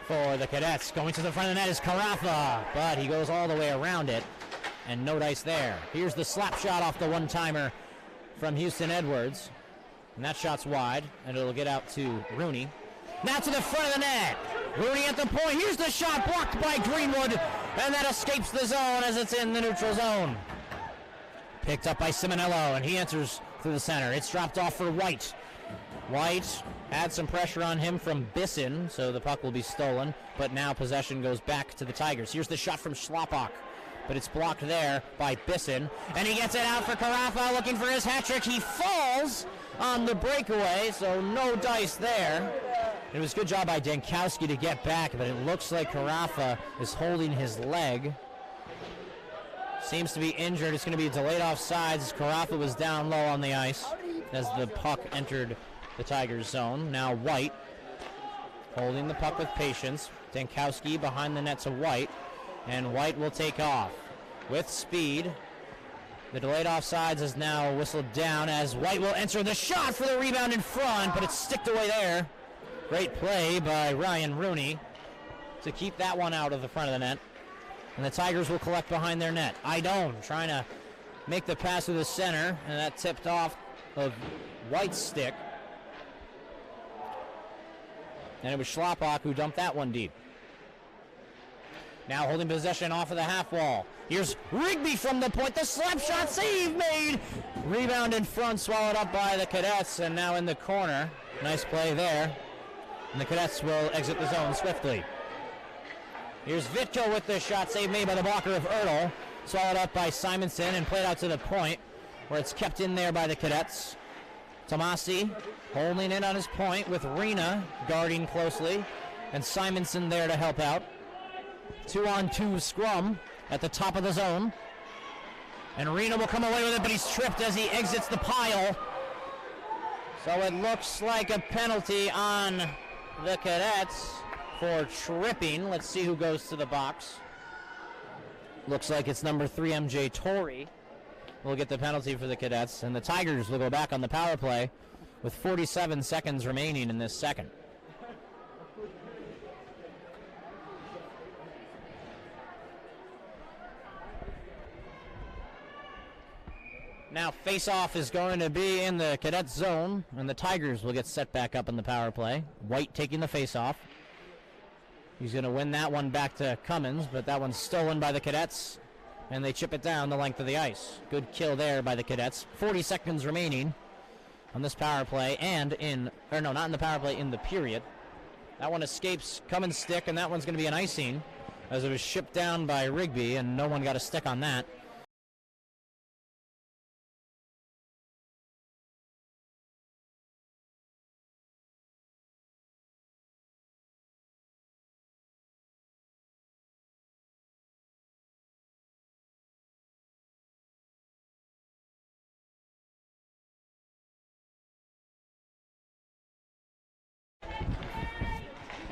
for the Cadets. Going to the front of the net is Carafa, but he goes all the way around it, and no dice there. Here's the slap shot off the one-timer from Houston Edwards, and that shot's wide, and it'll get out to Rooney. Now to the front of the net. Rooney at the point. Here's the shot blocked by Greenwood, and that escapes the zone as it's in the neutral zone. Picked up by Simonello, and he enters through the center. It's dropped off for White. White had some pressure on him from Bisson, so the puck will be stolen, but now possession goes back to the Tigers. Here's the shot from Schlappak, but it's blocked there by Bisson, and he gets it out for Carafa, looking for his hat trick. He falls on the breakaway, so no dice there. It was a good job by Dankowski to get back, but it looks like Carafa is holding his leg. Seems to be injured. It's going to be delayed offsides. Carafa was down low on the ice as the puck entered the Tigers zone. Now White holding the puck with patience. Dankowski behind the net to White, and White will take off with speed. The delayed offsides is now whistled down as White will enter the shot for the rebound in front, but it's sticked away there. Great play by Ryan Rooney to keep that one out of the front of the net. And the Tigers will collect behind their net. Idone trying to make the pass to the center, and that tipped off of White's stick. And it was Schlappak who dumped that one deep. Now holding possession off of the half wall. Here's Rigby from the point. The slap shot save made. Rebound in front, swallowed up by the Cadets, and now in the corner. Nice play there. And the Cadets will exit the zone swiftly. Here's Vitko with the shot save made by the blocker of Ertl. Swallowed up by Simonson and played out to the point, where it's kept in there by the Cadets. Tomasi holding in on his point with Rena guarding closely, and Simonson there to help out. 2-on-2 scrum at the top of the zone. And Rena will come away with it, but he's tripped as he exits the pile. So it looks like a penalty on the Cadets for tripping. Let's see who goes to the box. Looks like it's number 3, MJ Torrey. Will get the penalty for the Cadets, and the Tigers will go back on the power play with 47 seconds remaining in this second. Now face-off is going to be in the Cadets zone, and the Tigers will get set back up in the power play. White taking the face-off. He's going to win that one back to Cummins, but that one's stolen by the Cadets, and they chip it down the length of the ice. Good kill there by the Cadets. 40 seconds remaining on this power play, and not in the power play, in the period. That one escapes Cummins' stick, and that one's going to be an icing, as it was shipped down by Rigby, and no one got a stick on that.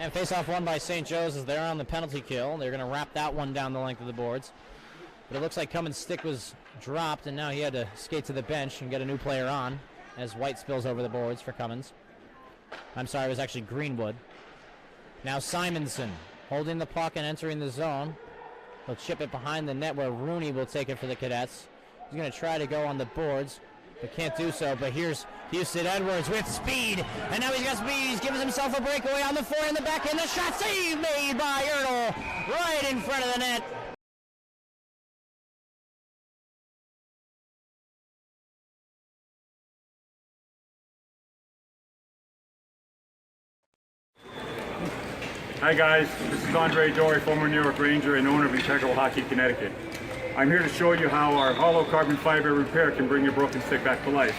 And face-off won by St. Joe's as they're on the penalty kill. They're going to wrap that one down the length of the boards. But it looks like Cummins' stick was dropped, and now he had to skate to the bench and get a new player on as White spills over the boards for Cummins. I'm sorry, it was actually Greenwood. Now Simonson holding the puck and entering the zone. He'll chip it behind the net where Rooney will take it for the Cadets. He's going to try to go on the boards, but can't do so. But here's Houston Edwards with speed, and now he's got speed. He's given himself a breakaway on the forehand, the backhand, the shot save made by Ertl right in front of the net. Hi guys, this is Andre Dory, former New York Ranger and owner of Integral Hockey, Connecticut. I'm here to show you how our hollow carbon fiber repair can bring your broken stick back to life.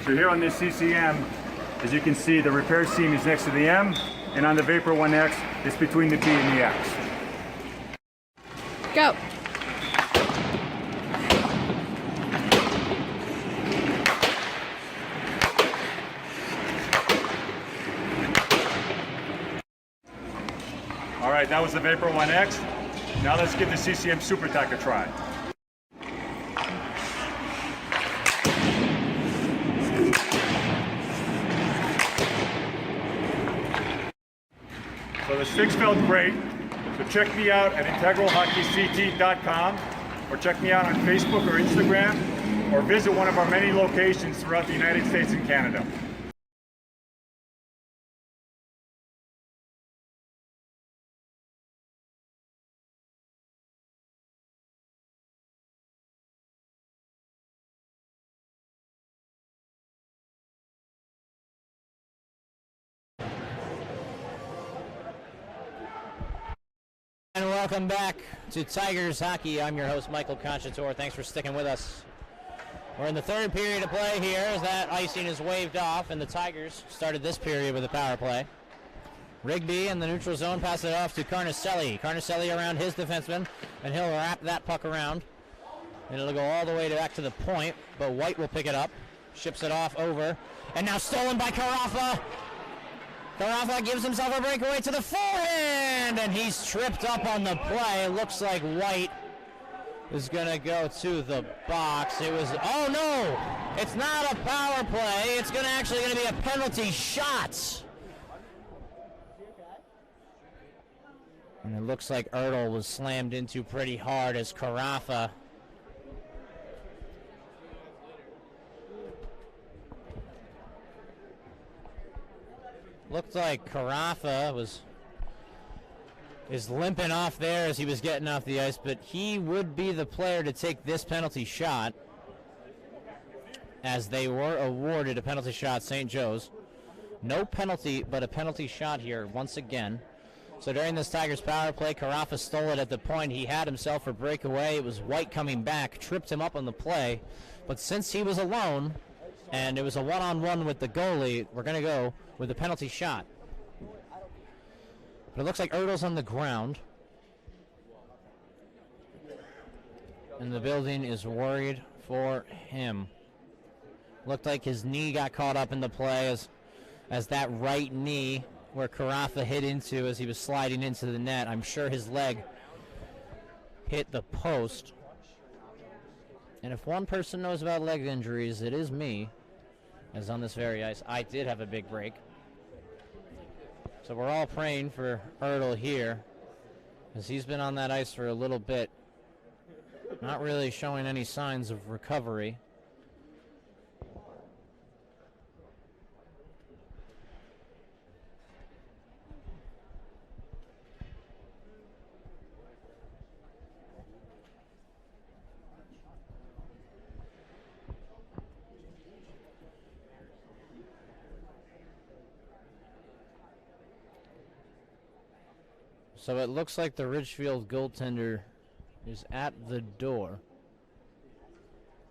So here on this CCM, As you can see, the repair seam is next to the M, and on the Vapor 1X, it's between the B and the X. Go. All right, that was the Vapor 1X. Now let's give the CCM Super Tack a try. So the sticks felt great. So check me out at integralhockeyct.com, or check me out on Facebook or Instagram, or visit one of our many locations throughout the United States and Canada. And welcome back to Tigers Hockey. I'm your host, Michael Conciatore. Thanks for sticking with us. We're in the third period of play here as that icing is waved off, and the Tigers started this period with a power play. Rigby in the neutral zone passes it off to Carnicelli. Carnicelli around his defenseman, and he'll wrap that puck around. And it'll go all the way back to the point, but White will pick it up, ships it off over, and now stolen by Carafa. Carafa gives himself a breakaway to the forehand, and he's tripped up on the play. Looks like White is going to go to the box. It was, oh no, it's not a power play. It's actually going to be a penalty shot. And it looks like Ertl was slammed into pretty hard as Carafa looked like Carafa is limping off there as he was getting off the ice, but he would be the player to take this penalty shot, as they were awarded a penalty shot, St. Joe's. No penalty, but a penalty shot here once again. So during this Tigers power play, Carafa stole it at the point. He had himself a breakaway. It was White coming back, tripped him up on the play, but since he was alone and it was a one-on-one with the goalie, we're going to go with a penalty shot. But it looks like Ertl's on the ground, and the building is worried for him. Looked like his knee got caught up in the play as that right knee where Carafa hit into as he was sliding into the net. I'm sure his leg hit the post. And if one person knows about leg injuries, it is me, as on this very ice, I did have a big break. So we're all praying for Ertl here, as he's been on that ice for a little bit, not really showing any signs of recovery. So it looks like the Ridgefield goaltender is at the door.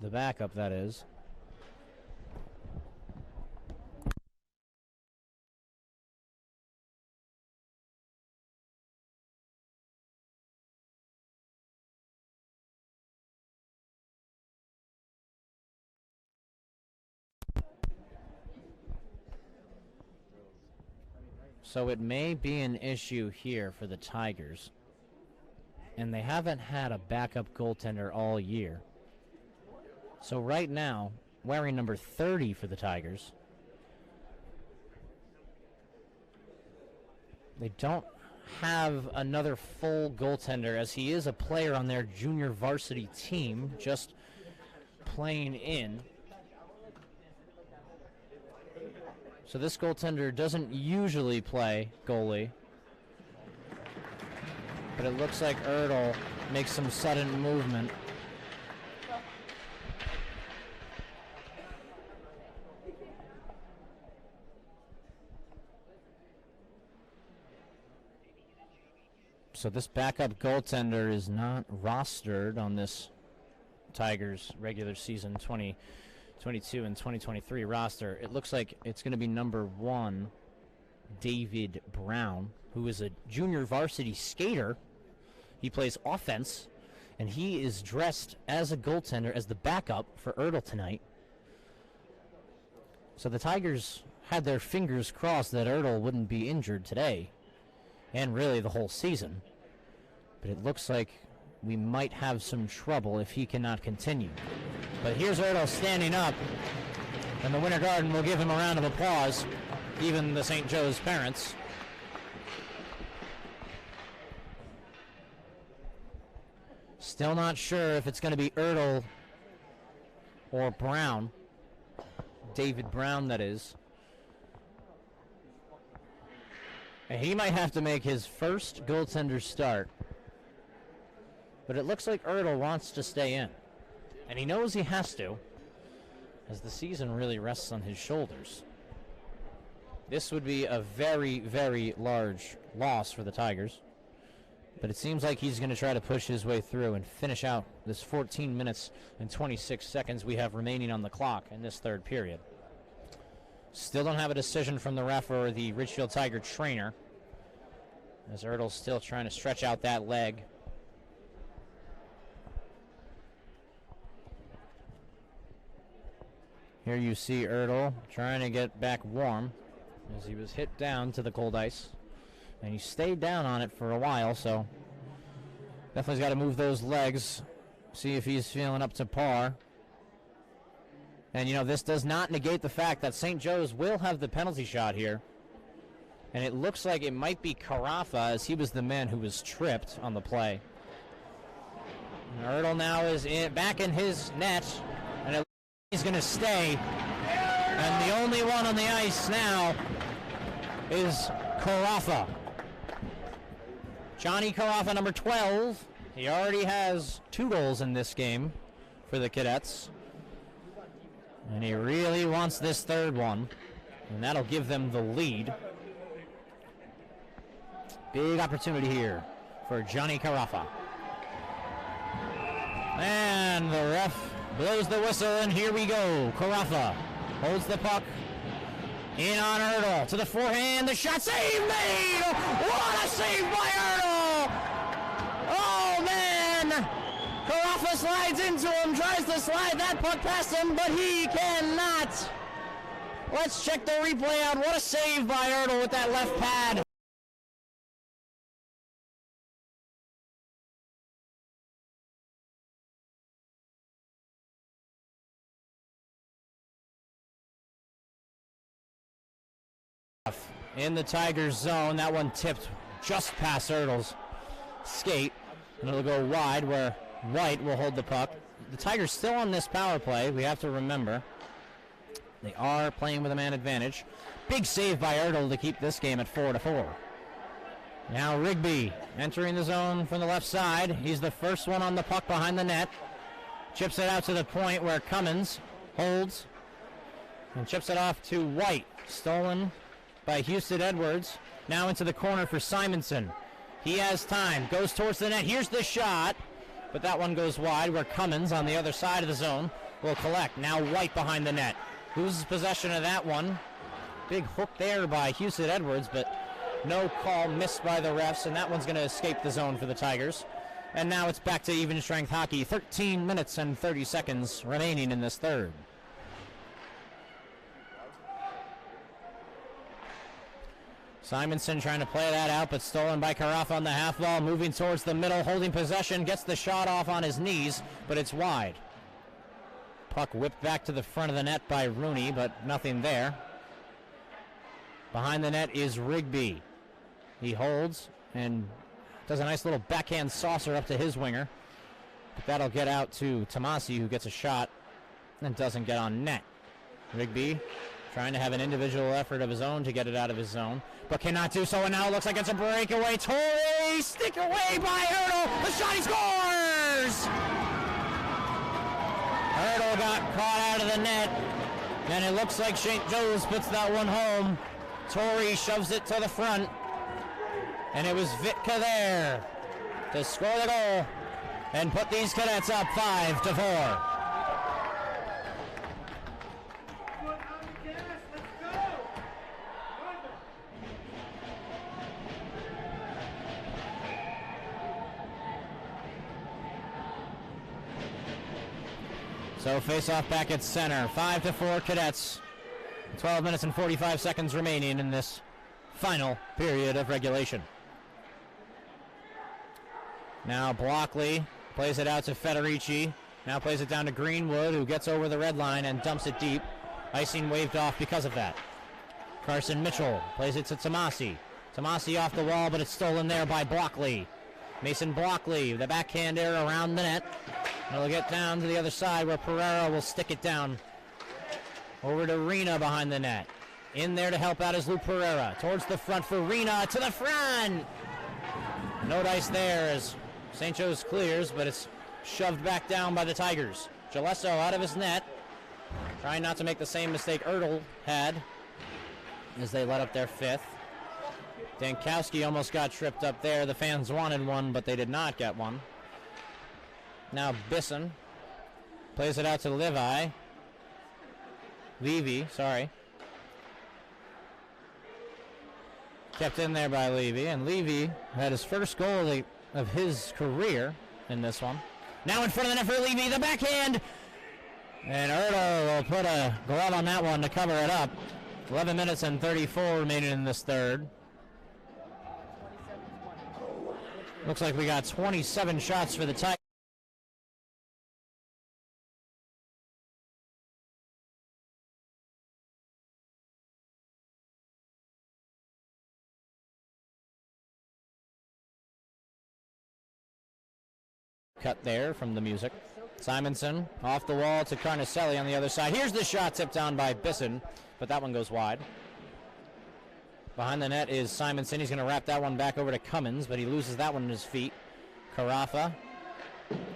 The backup, that is. So it may be an issue here for the Tigers. And they haven't had a backup goaltender all year. So right now, wearing number 30 for the Tigers, they don't have another full goaltender, as he is a player on their junior varsity team, just playing in. So this goaltender doesn't usually play goalie. But it looks like Ertl makes some sudden movement. So this backup goaltender is not rostered on this Tigers regular season 22 and 2023 roster. It looks like it's going to be number 1, David Brown, who is a junior varsity skater. He plays offense, and he is dressed as a goaltender, as the backup for Ertl tonight. So the Tigers had their fingers crossed that Ertl wouldn't be injured today, and really the whole season. But it looks like we might have some trouble if he cannot continue. But here's Ertl standing up, and the Winter Garden will give him a round of applause, even the St. Joe's parents. Still not sure if it's going to be Ertl or Brown. David Brown, that is. And he might have to make his first goaltender start. But it looks like Ertl wants to stay in. And he knows he has to, as the season really rests on his shoulders. This would be a very, very large loss for the Tigers. But it seems like he's going to try to push his way through and finish out this 14 minutes and 26 seconds we have remaining on the clock in this third period. Still don't have a decision from the ref or the Ridgefield Tiger trainer, as Ertl's still trying to stretch out that leg. Here you see Ertl trying to get back warm as he was hit down to the cold ice. And he stayed down on it for a while, so definitely's got to move those legs, see if he's feeling up to par. And, you know, this does not negate the fact that St. Joe's will have the penalty shot here. And it looks like it might be Carafa, as he was the man who was tripped on the play. And Ertl now is back in his net, and it looks like he's going to stay. And the only one on the ice now is Carafa. Johnny Carafa, number 12. He already has 2 goals in this game for the Cadets. And he really wants this third one. And that'll give them the lead. Big opportunity here for Johnny Carafa. And the ref blows the whistle, and here we go. Carafa holds the puck. In on Ertl, to the forehand, the shot, save made! What a save by Ertl! Oh, man! Carafa slides into him, tries to slide that puck past him, but he cannot. Let's check the replay out. What a save by Ertl with that left pad. In the Tigers' zone, that one tipped just past Ertl's skate, and it'll go wide where White will hold the puck. The Tigers still on this power play, we have to remember. They are playing with a man advantage. Big save by Ertl to keep this game at 4-4. Now Rigby entering the zone from the left side. He's the first one on the puck behind the net. Chips it out to the point where Cummins holds and chips it off to White. Stolen by Houston Edwards. Now into the corner for Simonson. He has time. Goes towards the net. Here's the shot. But that one goes wide where Cummins on the other side of the zone will collect. Now White behind the net. Loses possession of that one. Big hook there by Houston Edwards, but no call, missed by the refs, and that one's going to escape the zone for the Tigers. And now it's back to even strength hockey. 13 minutes and 30 seconds remaining in this third. Simonson trying to play that out, but stolen by Carafa on the half wall, moving towards the middle, holding possession, gets the shot off on his knees, but it's wide. Puck whipped back to the front of the net by Rooney, but nothing there. Behind the net is Rigby. He holds and does a nice little backhand saucer up to his winger, but that'll get out to Tomasi, who gets a shot and doesn't get on net. Rigby trying to have an individual effort of his own to get it out of his zone, but cannot do so, and now it looks like it's a breakaway. Torrey, stick away by Ertl. The shot, he scores! Ertl got caught out of the net, and it looks like St. Joe's puts that one home. Torrey shoves it to the front, and it was Vitka there to score the goal and put these Cadets up 5-4. So face-off back at center. 5-4 Cadets. 12 minutes and 45 seconds remaining in this final period of regulation. Now Blockley plays it out to Federici. Now plays it down to Greenwood, who gets over the red line and dumps it deep. Icing waved off because of that. Carson Mitchell plays it to Tomasi. Tomasi off the wall, but it's stolen there by Blockley. Mason Blockley, the backhand air around the net. It'll get down to the other side where Pereira will stick it down. Over to Rena behind the net. In there to help out is Lou Pereira. Towards the front for Rena, to the front! No dice there as St. Joe's clears, but it's shoved back down by the Tigers. Gillesso out of his net. Trying not to make the same mistake Ertl had as they let up their fifth. Dankowski almost got tripped up there. The fans wanted one, but they did not get one. Now Bisson plays it out to Levy, sorry. Kept in there by Levy, and Levy had his first goal of his career in this one. Now in front of the net for Levy, the backhand! And Ertl will put a glove on that one to cover it up. 11 minutes and 34 remaining in this third. Looks like we got 27 shots for the Tigers. Cut there from the music. Simonson off the wall to Carnicelli on the other side. Here's the shot tipped down by Bisson, but that one goes wide. Behind the net is Simonson. He's going to wrap that one back over to Cummins, but he loses that one in his feet. Carafa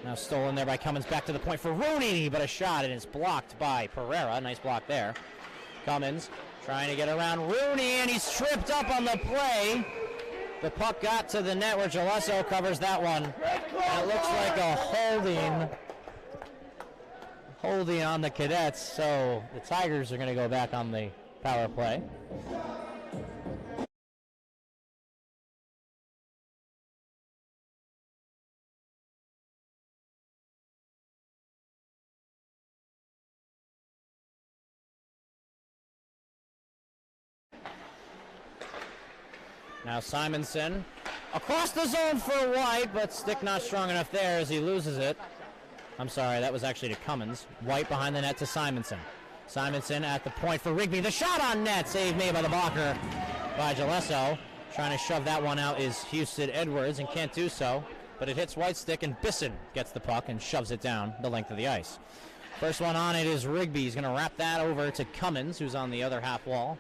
now stolen there by Cummins. Back to the point for Rooney, but a shot, and it's blocked by Pereira. Nice block there. Cummins trying to get around Rooney, and he's tripped up on the play. The puck got to the net where Gillesso covers that one. And it looks like a holding on the Cadets, so the Tigers are going to go back on the power play. Now Simonson across the zone for White, but stick not strong enough there as he loses it. I'm sorry, that was actually to Cummins. White behind the net to Simonson. Simonson at the point for Rigby. The shot on net, save made by the blocker by Gillesso. Trying to shove that one out is Houston Edwards and can't do so, but it hits White's stick and Bisson gets the puck and shoves it down the length of the ice. First one on it is Rigby. He's going to wrap that over to Cummins, who's on the other half wall.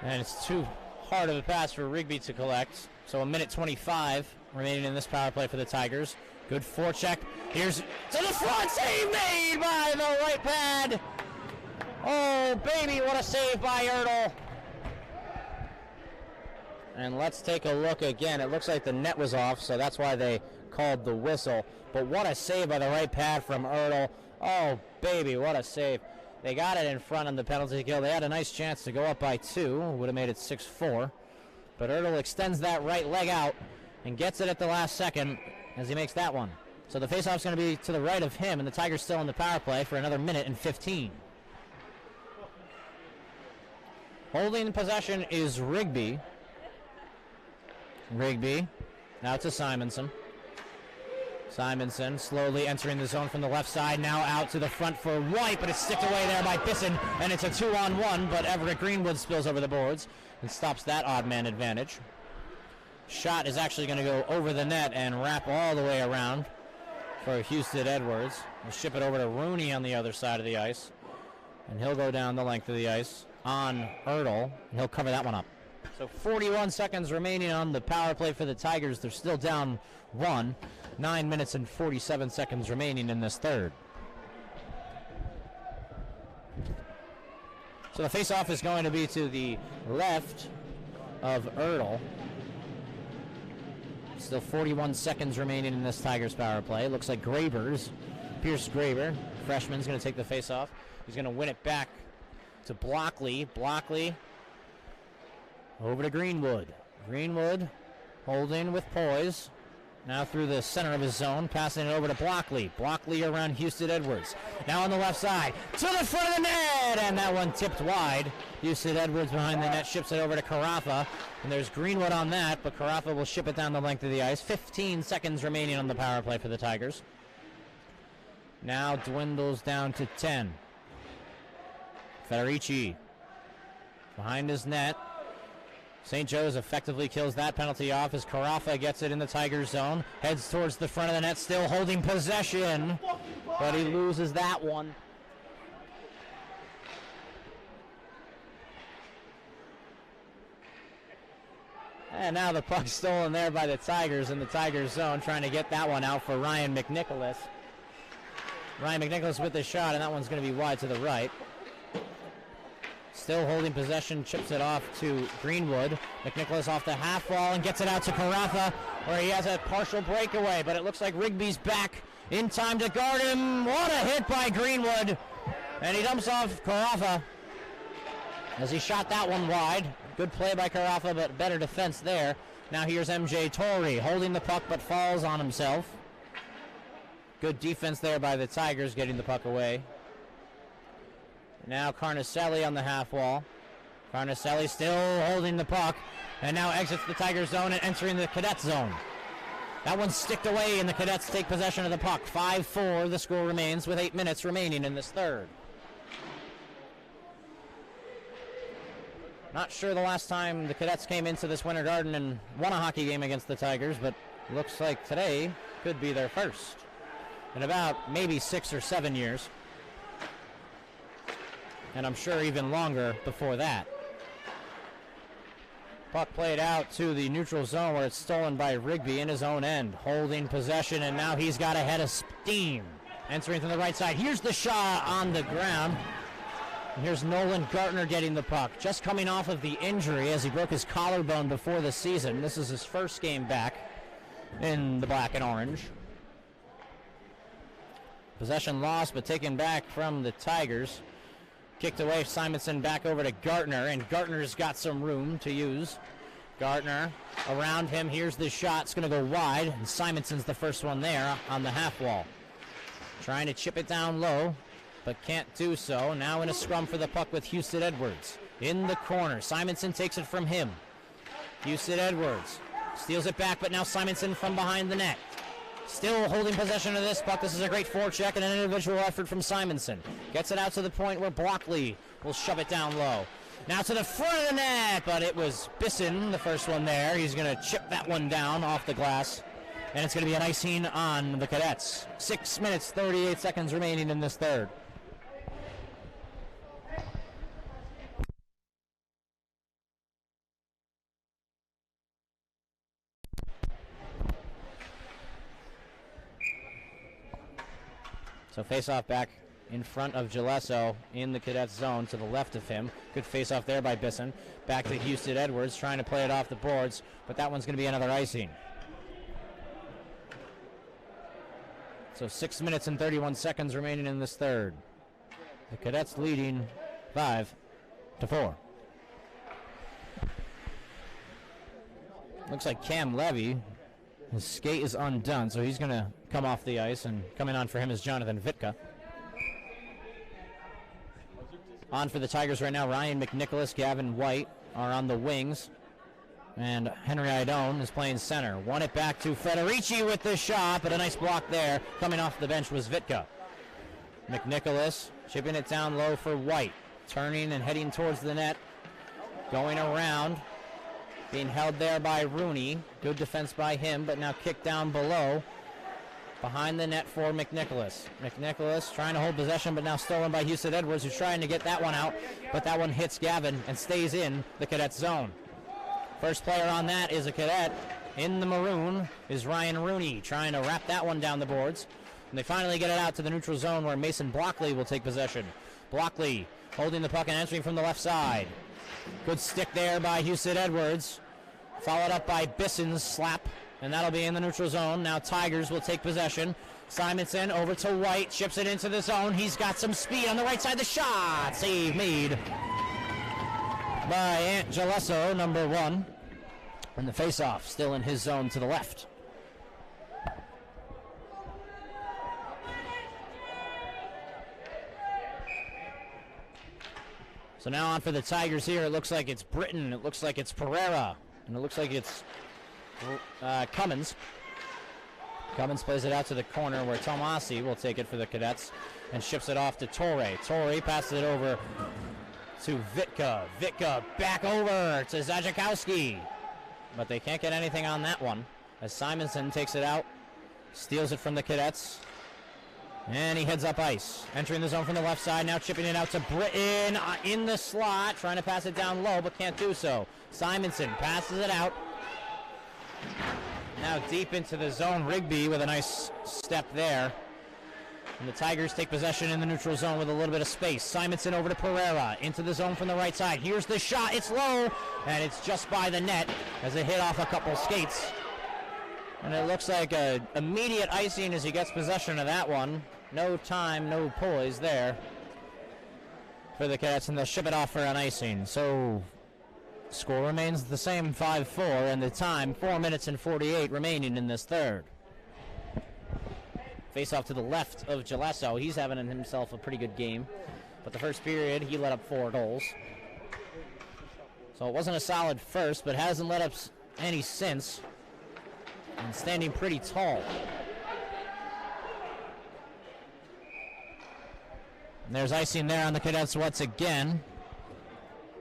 And it's too hard of a pass for Rigby to collect. So a minute 25 remaining in this power play for the Tigers. Good forecheck. Here's to the front, save made by the right pad. Oh, baby, what a save by Ertl. And let's take a look again. It looks like the net was off, so that's why they called the whistle. But what a save by the right pad from Ertl. Oh, baby, what a save. They got it in front on the penalty kill. They had a nice chance to go up by 2. Would have made it 6-4. But Ertl extends that right leg out and gets it at the last second as he makes that one. So the faceoff's going to be to the right of him, and the Tigers still in the power play for another minute and 15. Holding possession is Rigby. Rigby now to Simonson. Simonson slowly entering the zone from the left side, now out to the front for White, but it's sticked away there by Bisson, and it's a 2-on-1, but Everett Greenwood spills over the boards and stops that odd man advantage. Shot is actually going to go over the net and wrap all the way around for Houston Edwards. We'll ship it over to Rooney on the other side of the ice, and he'll go down the length of the ice on Ertl, and he'll cover that one up. So 41 seconds remaining on the power play for the Tigers. They're still down 1. 9 minutes and 47 seconds remaining in this third. So the face-off is going to be to the left of Ertl. Still 41 seconds remaining in this Tigers power play. Looks like Pierce Graber, freshman's going to take the face-off. He's going to win it back to Blockley. Blockley over to Greenwood. Greenwood holding with poise. Now through the center of his zone, passing it over to Blockley. Blockley around Houston Edwards. Now on the left side, to the front of the net, and that one tipped wide. Houston Edwards behind the net, ships it over to Carafa, and there's Greenwood on that, but Carafa will ship it down the length of the ice. 15 seconds remaining on the power play for the Tigers. Now dwindles down to 10. Federici behind his net. St. Joe's effectively kills that penalty off as Carafa gets it in the Tigers zone. Heads towards the front of the net, still holding possession, but he loses that one. And now the puck stolen there by the Tigers in the Tigers zone, trying to get that one out for Ryan McNicholas. Ryan McNicholas with the shot, and that one's going to be wide to the right. Still holding possession, chips it off to Greenwood. McNicholas off the half wall and gets it out to Carafa, where he has a partial breakaway, but it looks like Rigby's back in time to guard him. What a hit by Greenwood. And he dumps off Carafa as he shot that one wide. Good play by Carafa, but better defense there. Now here's MJ Torrey holding the puck, but falls on himself. Good defense there by the Tigers, getting the puck away. Now Carnicelli on the half wall. Carnicelli still holding the puck, and now exits the Tigers zone and entering the Cadets zone. That one's sticked away, and the Cadets take possession of the puck. 5-4, the score remains with 8 minutes remaining in this third. Not sure the last time the Cadets came into this Winter Garden and won a hockey game against the Tigers, but looks like today could be their first in about maybe 6 or 7 years. And I'm sure even longer before that. Puck played out to the neutral zone where it's stolen by Rigby in his own end. Holding possession, and now he's got a head of steam. Entering from the right side. Here's the shot on the ground. And here's Nolan Gartner getting the puck. Just coming off of the injury as he broke his collarbone before the season. This is his first game back in the black and orange. Possession lost, but taken back from the Tigers. Kicked away, Simonson back over to Gartner, and Gartner's got some room to use. Gartner around him, here's the shot, it's going to go wide, and Simonson's the first one there on the half wall. Trying to chip it down low, but can't do so. Now in a scrum for the puck with Houston Edwards. In the corner, Simonson takes it from him. Houston Edwards steals it back, but now Simonson from behind the net. Still holding possession of this puck. This is a great forecheck and an individual effort from Simonson. Gets it out to the point where Blockley will shove it down low. Now to the front of the net, but it was Bisson, the first one there. He's going to chip that one down off the glass, and it's going to be an icing on the Cadets. 6 minutes, 38 seconds remaining in this third. So face-off back in front of Gillesso in the Cadets zone to the left of him. Good face-off there by Bisson. Back to Houston Edwards trying to play it off the boards, but that one's going to be another icing. So 6 minutes and 31 seconds remaining in this third. The Cadets leading 5-4. Looks like Cam Levy, his skate is undone, so he's going to come off the ice, and coming on for him is Jonathan Vitka. On for the Tigers right now, Ryan McNicholas, Gavin White are on the wings, and Henry Idone is playing center. Won it back to Federici with the shot, but a nice block there. Coming off the bench was Vitka. McNicholas chipping it down low for White, turning and heading towards the net, going around. Being held there by Rooney. Good defense by him, but now kicked down below. Behind the net for McNicholas. McNicholas trying to hold possession, but now stolen by Houston Edwards, who's trying to get that one out, but that one hits Gavin and stays in the Cadets zone. First player on that is a Cadet. In the maroon is Ryan Rooney, trying to wrap that one down the boards. And they finally get it out to the neutral zone where Mason Blockley will take possession. Blockley holding the puck and entering from the left side. Good stick there by Houston Edwards. Followed up by Bisson's slap, and that'll be in the neutral zone. Now Tigers will take possession. Simonson over to White, chips it into the zone. He's got some speed on the right side. The shot, save made by Gillesso, number 1. And the face-off still in his zone to the left. So now on for the Tigers here. It looks like it's Britton. It looks like it's Pereira. And it looks like it's Cummins. Cummins plays it out to the corner where Tomasi will take it for the Cadets and ships it off to Torre. Torre passes it over to Vitka. Vitka back over to Zajakowski. But they can't get anything on that one as Simonson takes it out, steals it from the Cadets, and he heads up ice. Entering the zone from the left side, now chipping it out to Britton in the slot, trying to pass it down low, but can't do so. Simonson passes it out. Now deep into the zone, Rigby with a nice step there. And the Tigers take possession in the neutral zone with a little bit of space. Simonson over to Pereira, into the zone from the right side. Here's the shot, it's low, and it's just by the net as it hit off a couple skates. And it looks like an immediate icing as he gets possession of that one. No time, no poise there for the Cadets, and they'll ship it off for an icing. So score remains the same, 5-4, and the time, 4 minutes and 48 remaining in this third. Face off to the left of Gillesso. He's having himself a pretty good game. But the first period, he let up 4 goals. So it wasn't a solid first, but hasn't let up any since. And standing pretty tall. And there's icing there on the Cadets once again.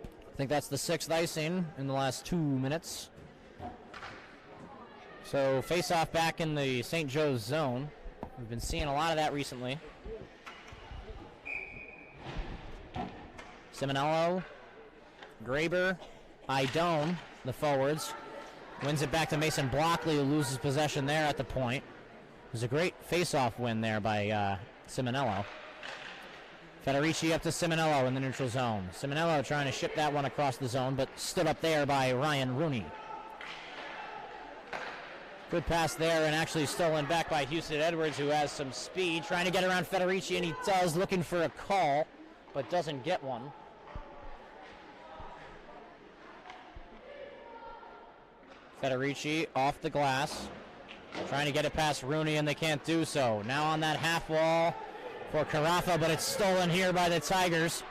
I think that's the 6th icing in the last 2 minutes. So face off back in the St. Joe's zone. We've been seeing a lot of that recently. Simonello, Graber, Idone, the forwards. Wins it back to Mason Blockley, who loses possession there at the point. It was a great face-off win there by Simonello. Federici up to Simonello in the neutral zone. Simonello trying to ship that one across the zone, but stood up there by Ryan Rooney. Good pass there, and actually stolen back by Houston Edwards, who has some speed, trying to get around Federici, and he does, looking for a call, but doesn't get one. Federici off the glass, trying to get it past Rooney, and they can't do so. Now on that half wall for Carafa, but it's stolen here by the Tigers.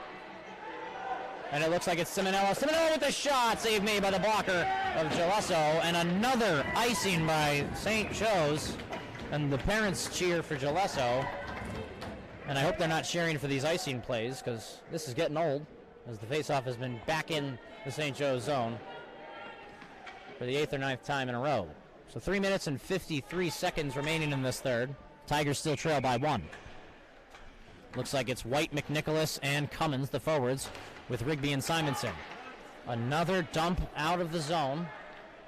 And it looks like it's Simonello. Simonello with the shot, saved made by the blocker of Gillesso, and another icing by St. Joe's. And the parents cheer for Gillesso. And I hope they're not cheering for these icing plays, because this is getting old, as the faceoff has been back in the St. Joe's zone for the 8th or 9th time in a row. So 3 minutes and 53 seconds remaining in this third. Tigers still trail by 1. Looks like it's White, McNicholas, and Cummins, the forwards, with Rigby and Simonson. Another dump out of the zone.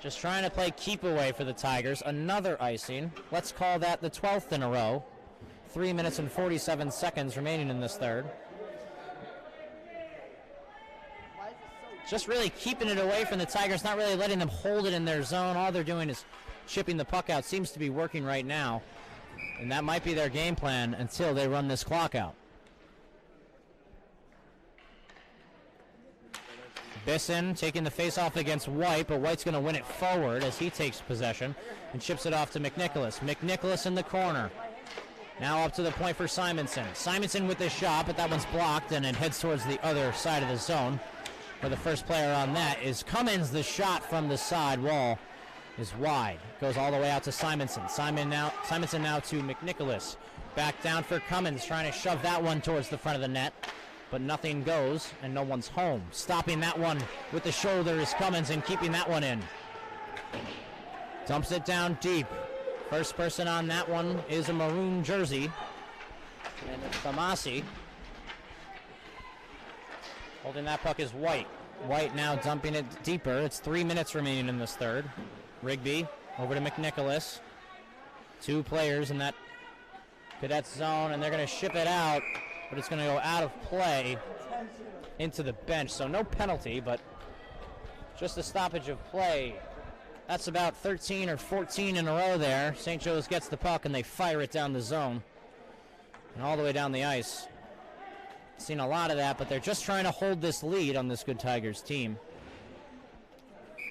Just trying to play keep away for the Tigers. Another icing. Let's call that the 12th in a row. 3 minutes and 47 seconds remaining in this third. Just really keeping it away from the Tigers, not really letting them hold it in their zone. All they're doing is chipping the puck out. Seems to be working right now. And that might be their game plan until they run this clock out. Bisson taking the face-off against White, but White's going to win it forward as he takes possession and chips it off to McNicholas. McNicholas in the corner. Now up to the point for Simonson. Simonson with the shot, but that one's blocked, and it heads towards the other side of the zone. Where the first player on that is Cummins. The shot from the side wall is wide. Goes all the way out to Simonson. Simonson now to McNicholas. Back down for Cummins, trying to shove that one towards the front of the net. But nothing goes, and no one's home. Stopping that one with the shoulder is Cummins, and keeping that one in. Dumps it down deep. First person on that one is a maroon jersey. And it's Tomasi. Holding that puck is White. White now dumping it deeper. It's 3 minutes remaining in this third. Rigby over to McNicholas. 2 players in that Cadets zone, and they're going to ship it out, but it's going to go out of play into the bench. So no penalty, but just a stoppage of play. That's about 13 or 14 in a row there. St. Joe's gets the puck, and they fire it down the zone and all the way down the ice. Seen a lot of that, but they're just trying to hold this lead on this good Tigers team.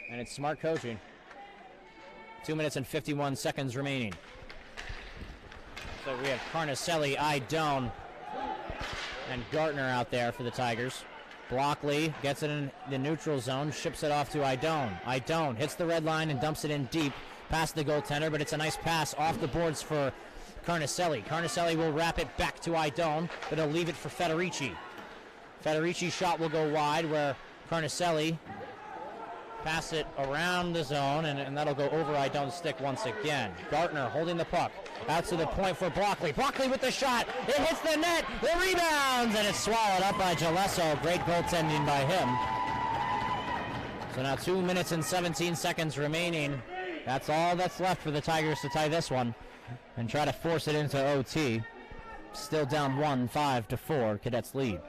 And it's smart coaching. 2 minutes and 51 seconds remaining. So we have Carnicelli, Idone, and Gartner out there for the Tigers. Blockley gets it in the neutral zone, ships it off to Idone. Idone hits the red line and dumps it in deep past the goaltender, but it's a nice pass off the boards for Carnicelli. Carnicelli will wrap it back to Idone, but he'll leave it for Federici. Federici's shot will go wide where Carnicelli pass it around the zone, and that'll go over Idone's stick once again. Gartner holding the puck out to the point for Blockley. Blockley with the shot. It hits the net. The rebounds, and it's swallowed up by Gelesso. Great goaltending by him. So now 2 minutes and 17 seconds remaining. That's all that's left for the Tigers to tie this one and try to force it into OT. Still down 1, 5-4. Cadets lead.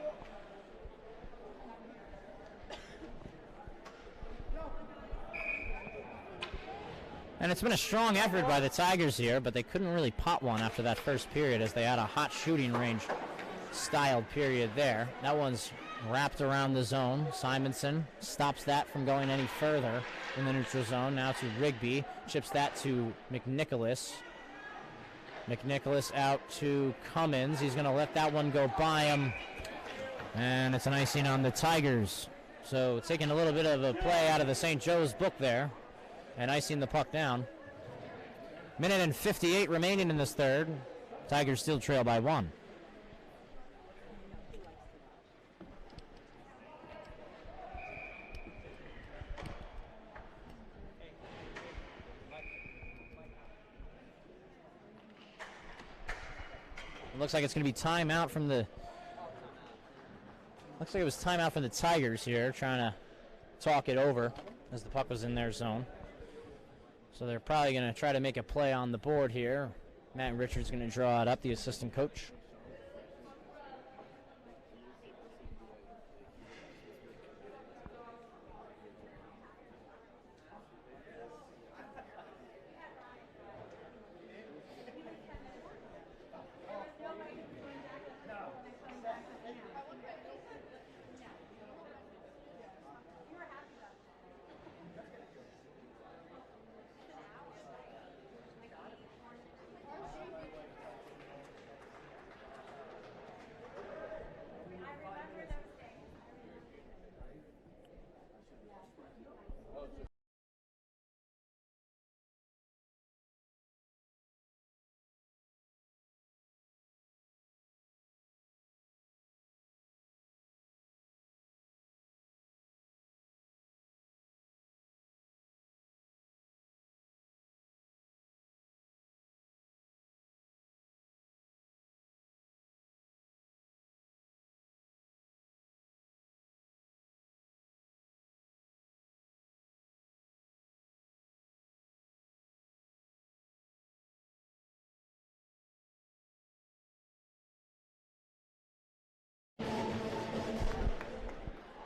And it's been a strong effort by the Tigers here, but they couldn't really pot one after that first period as they had a hot shooting range styled period there. That one's wrapped around the zone. Simonson stops that from going any further in the neutral zone. Now to Rigby. Chips that to McNicholas. McNicholas out to Cummins. He's going to let that one go by him. And it's an icing on the Tigers. So taking a little bit of a play out of the St. Joe's book there and icing the puck down. Minute and 58 remaining in this third. Tigers still trail by 1. It looks like it's going to be timeout from the... Looks like it was timeout from the Tigers here, trying to talk it over as the puck was in their zone. So they're probably going to try to make a play on the board here. Matt Richards going to draw it up, the assistant coach.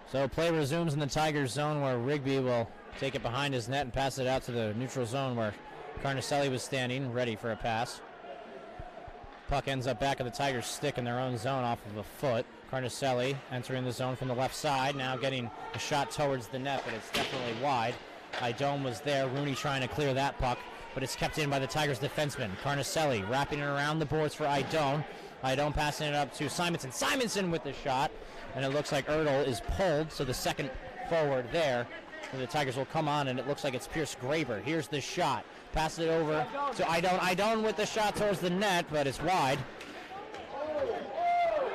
So play resumes in the Tigers zone where Rigby will take it behind his net and pass it out to the neutral zone where Carnicelli was standing, ready for a pass. Puck ends up back of the Tigers' stick in their own zone off of a foot. Carnicelli entering the zone from the left side, now getting a shot towards the net, but it's definitely wide. Idome was there, Rooney trying to clear that puck, but it's kept in by the Tigers defenseman. Carnicelli wrapping it around the boards for Idome. Idome passing it up to Simonson. Simonson with the shot, and it looks like Ertl is pulled, so the second forward there. And the Tigers will come on, and it looks like it's Pierce Graber. Here's the shot. Pass it over to Idone. Idone with the shot towards the net, but it's wide.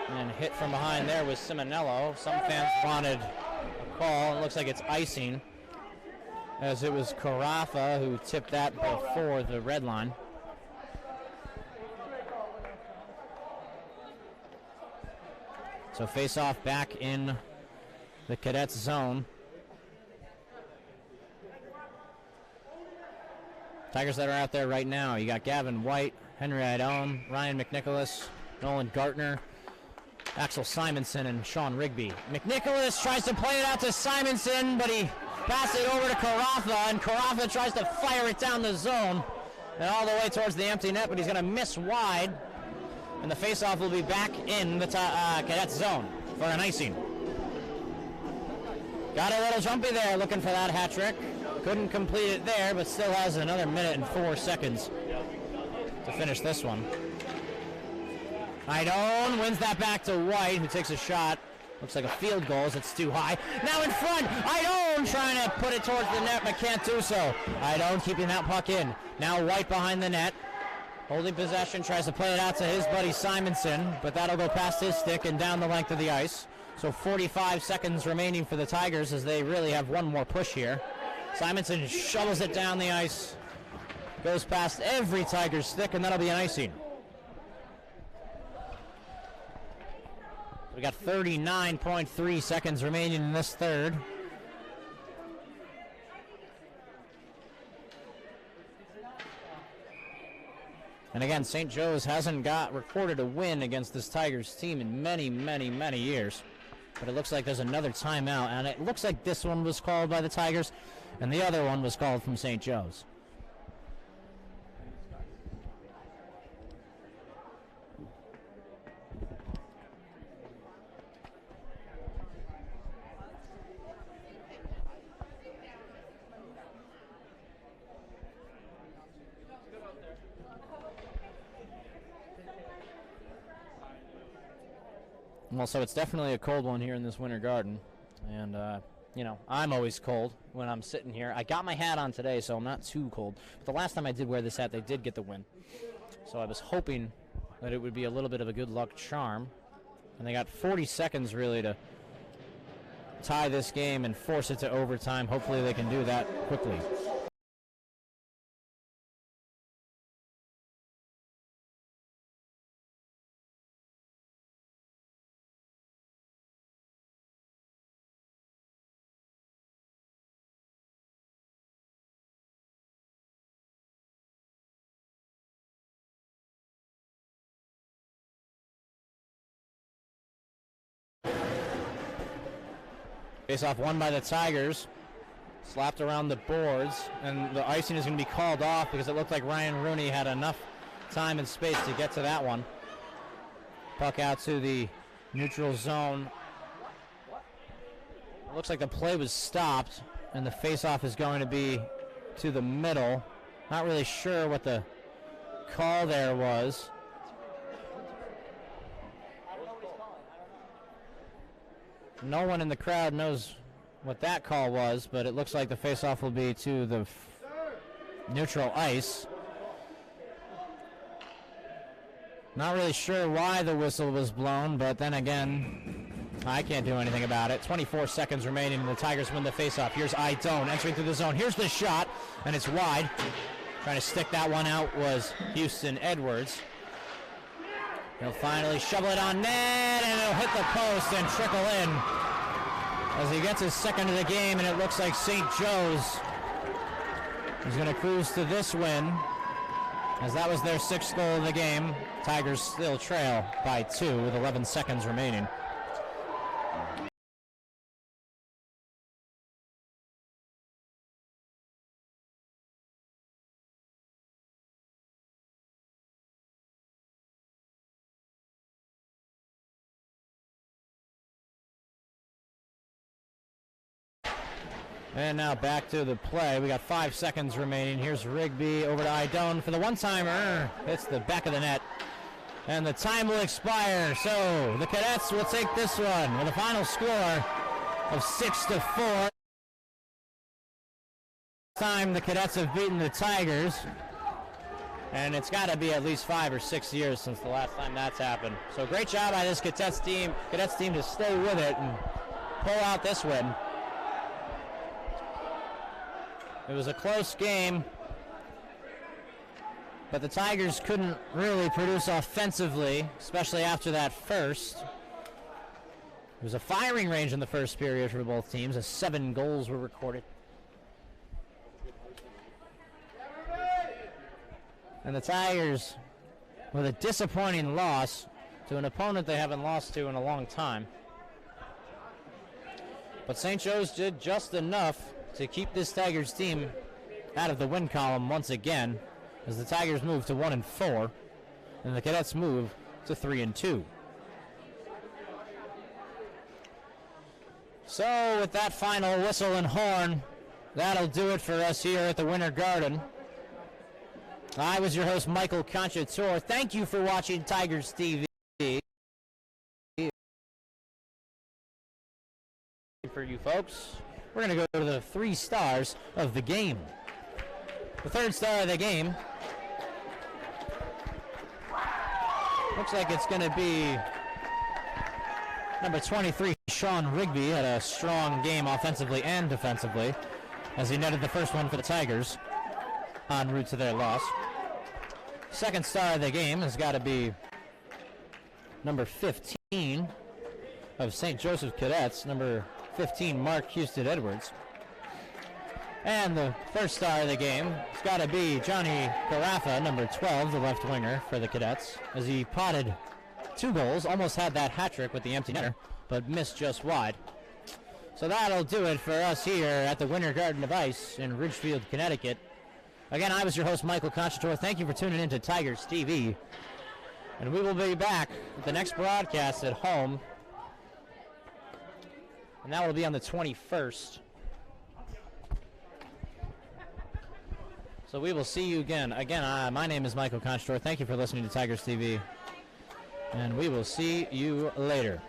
And hit from behind there was Simonello. Some fans wanted a call. It looks like it's icing, as it was Carafa who tipped that before the red line. So face-off back in the Cadets zone. Tigers that are out there right now, you got Gavin White, Henry Idome, Ryan McNicholas, Nolan Gartner, Axel Simonson, and Sean Rigby. McNicholas tries to play it out to Simonson, but he passes it over to Carafa, and Carafa tries to fire it down the zone and all the way towards the empty net, but he's going to miss wide. And the faceoff will be back in the Cadets zone for an icing. Got a little jumpy there looking for that hat trick. Couldn't complete it there, but still has another minute and 4 seconds to finish this one. Idone wins that back to White, who takes a shot Looks like a field goal as it's too high. Now in front, Idone trying to put it towards the net, but can't do so. Idone keeping that puck in. Now White behind the net. Holding possession, tries to play it out to his buddy Simonson, but that'll go past his stick and down the length of the ice. So 45 seconds remaining for the Tigers as they really have one more push here. Simonson shovels it down the ice. Goes past every Tigers stick, and that'll be an icing. We got 39.3 seconds remaining in this third. And again, St. Joe's hasn't recorded a win against this Tigers team in many, many, many years. But it looks like there's another timeout, and it looks like this one was called by the Tigers, and the other one was called from St. Joe's. Well, so it's definitely a cold one here in this winter garden. And, you know, I'm always cold when I'm sitting here. I got my hat on today, so I'm not too cold. But the last time I did wear this hat, they did get the win. So I was hoping that it would be a little bit of a good luck charm. And they got 40 seconds, really, to tie this game and force it to overtime. Hopefully they can do that quickly. Face-off won by the Tigers. Slapped around the boards, and the icing is going to be called off because it looked like Ryan Rooney had enough time and space to get to that one. Puck out to the neutral zone. It looks like the play was stopped, and the face-off is going to be to the middle. Not really sure what the call there was. No one in the crowd knows what that call was, but it looks like the face-off will be to the neutral ice. Not really sure why the whistle was blown, but then again, I can't do anything about it. 24 seconds remaining, and the Tigers win the face-off. Here's Idone entering through the zone. Here's the shot, and it's wide. Trying to stick that one out was Houston Edwards. He'll finally shovel it on net, and it'll hit the post and trickle in as he gets his second of the game, and it looks like St. Joe's is going to cruise to this win, as that was their sixth goal of the game. Tigers still trail by 2 with 11 seconds remaining. And now back to the play. We got 5 seconds remaining. Here's Rigby over to Idone for the one-timer. Hits the back of the net. And the time will expire. So the Cadets will take this one with a final score of 6-4. Time the Cadets have beaten the Tigers. And it's got to be at least 5 or 6 years since the last time that's happened. So great job by this Cadets team to stay with it and pull out this win. It was a close game, but the Tigers couldn't really produce offensively, especially after that first. It was a firing range in the first period for both teams, as 7 goals were recorded. And the Tigers, with a disappointing loss to an opponent they haven't lost to in a long time. But St. Joe's did just enough to keep this Tigers team out of the win column once again, as the Tigers move to 1-4, and the Cadets move to 3-2. So with that final whistle and horn, that'll do it for us here at the Winter Garden. I was your host, Michael Conciatore. Thank you for watching Tigers TV. for you folks. We're going to go to the 3 stars of the game. The 3rd star of the game looks like it's going to be number 23, Sean Rigby. Had a strong game offensively and defensively as he netted the first one for the Tigers en route to their loss. 2nd star of the game has got to be number 15 of St. Joseph Cadets, number 15, Mark Houston Edwards. And the 1st star of the game has got to be Johnny Carafa, number 12, the left winger for the Cadets, as he potted 2 goals, almost had that hat trick with the empty netter, but missed just wide. So that'll do it for us here at the Winter Garden of Ice in Ridgefield, Connecticut. Again, I was your host, Michael Conciatore. Thank you for tuning in to Tigers TV. And we will be back with the next broadcast at home. And that will be on the 21st. So we will see you again. Again, my name is Michael Conciatore. Thank you for listening to Tigers TV. And we will see you later.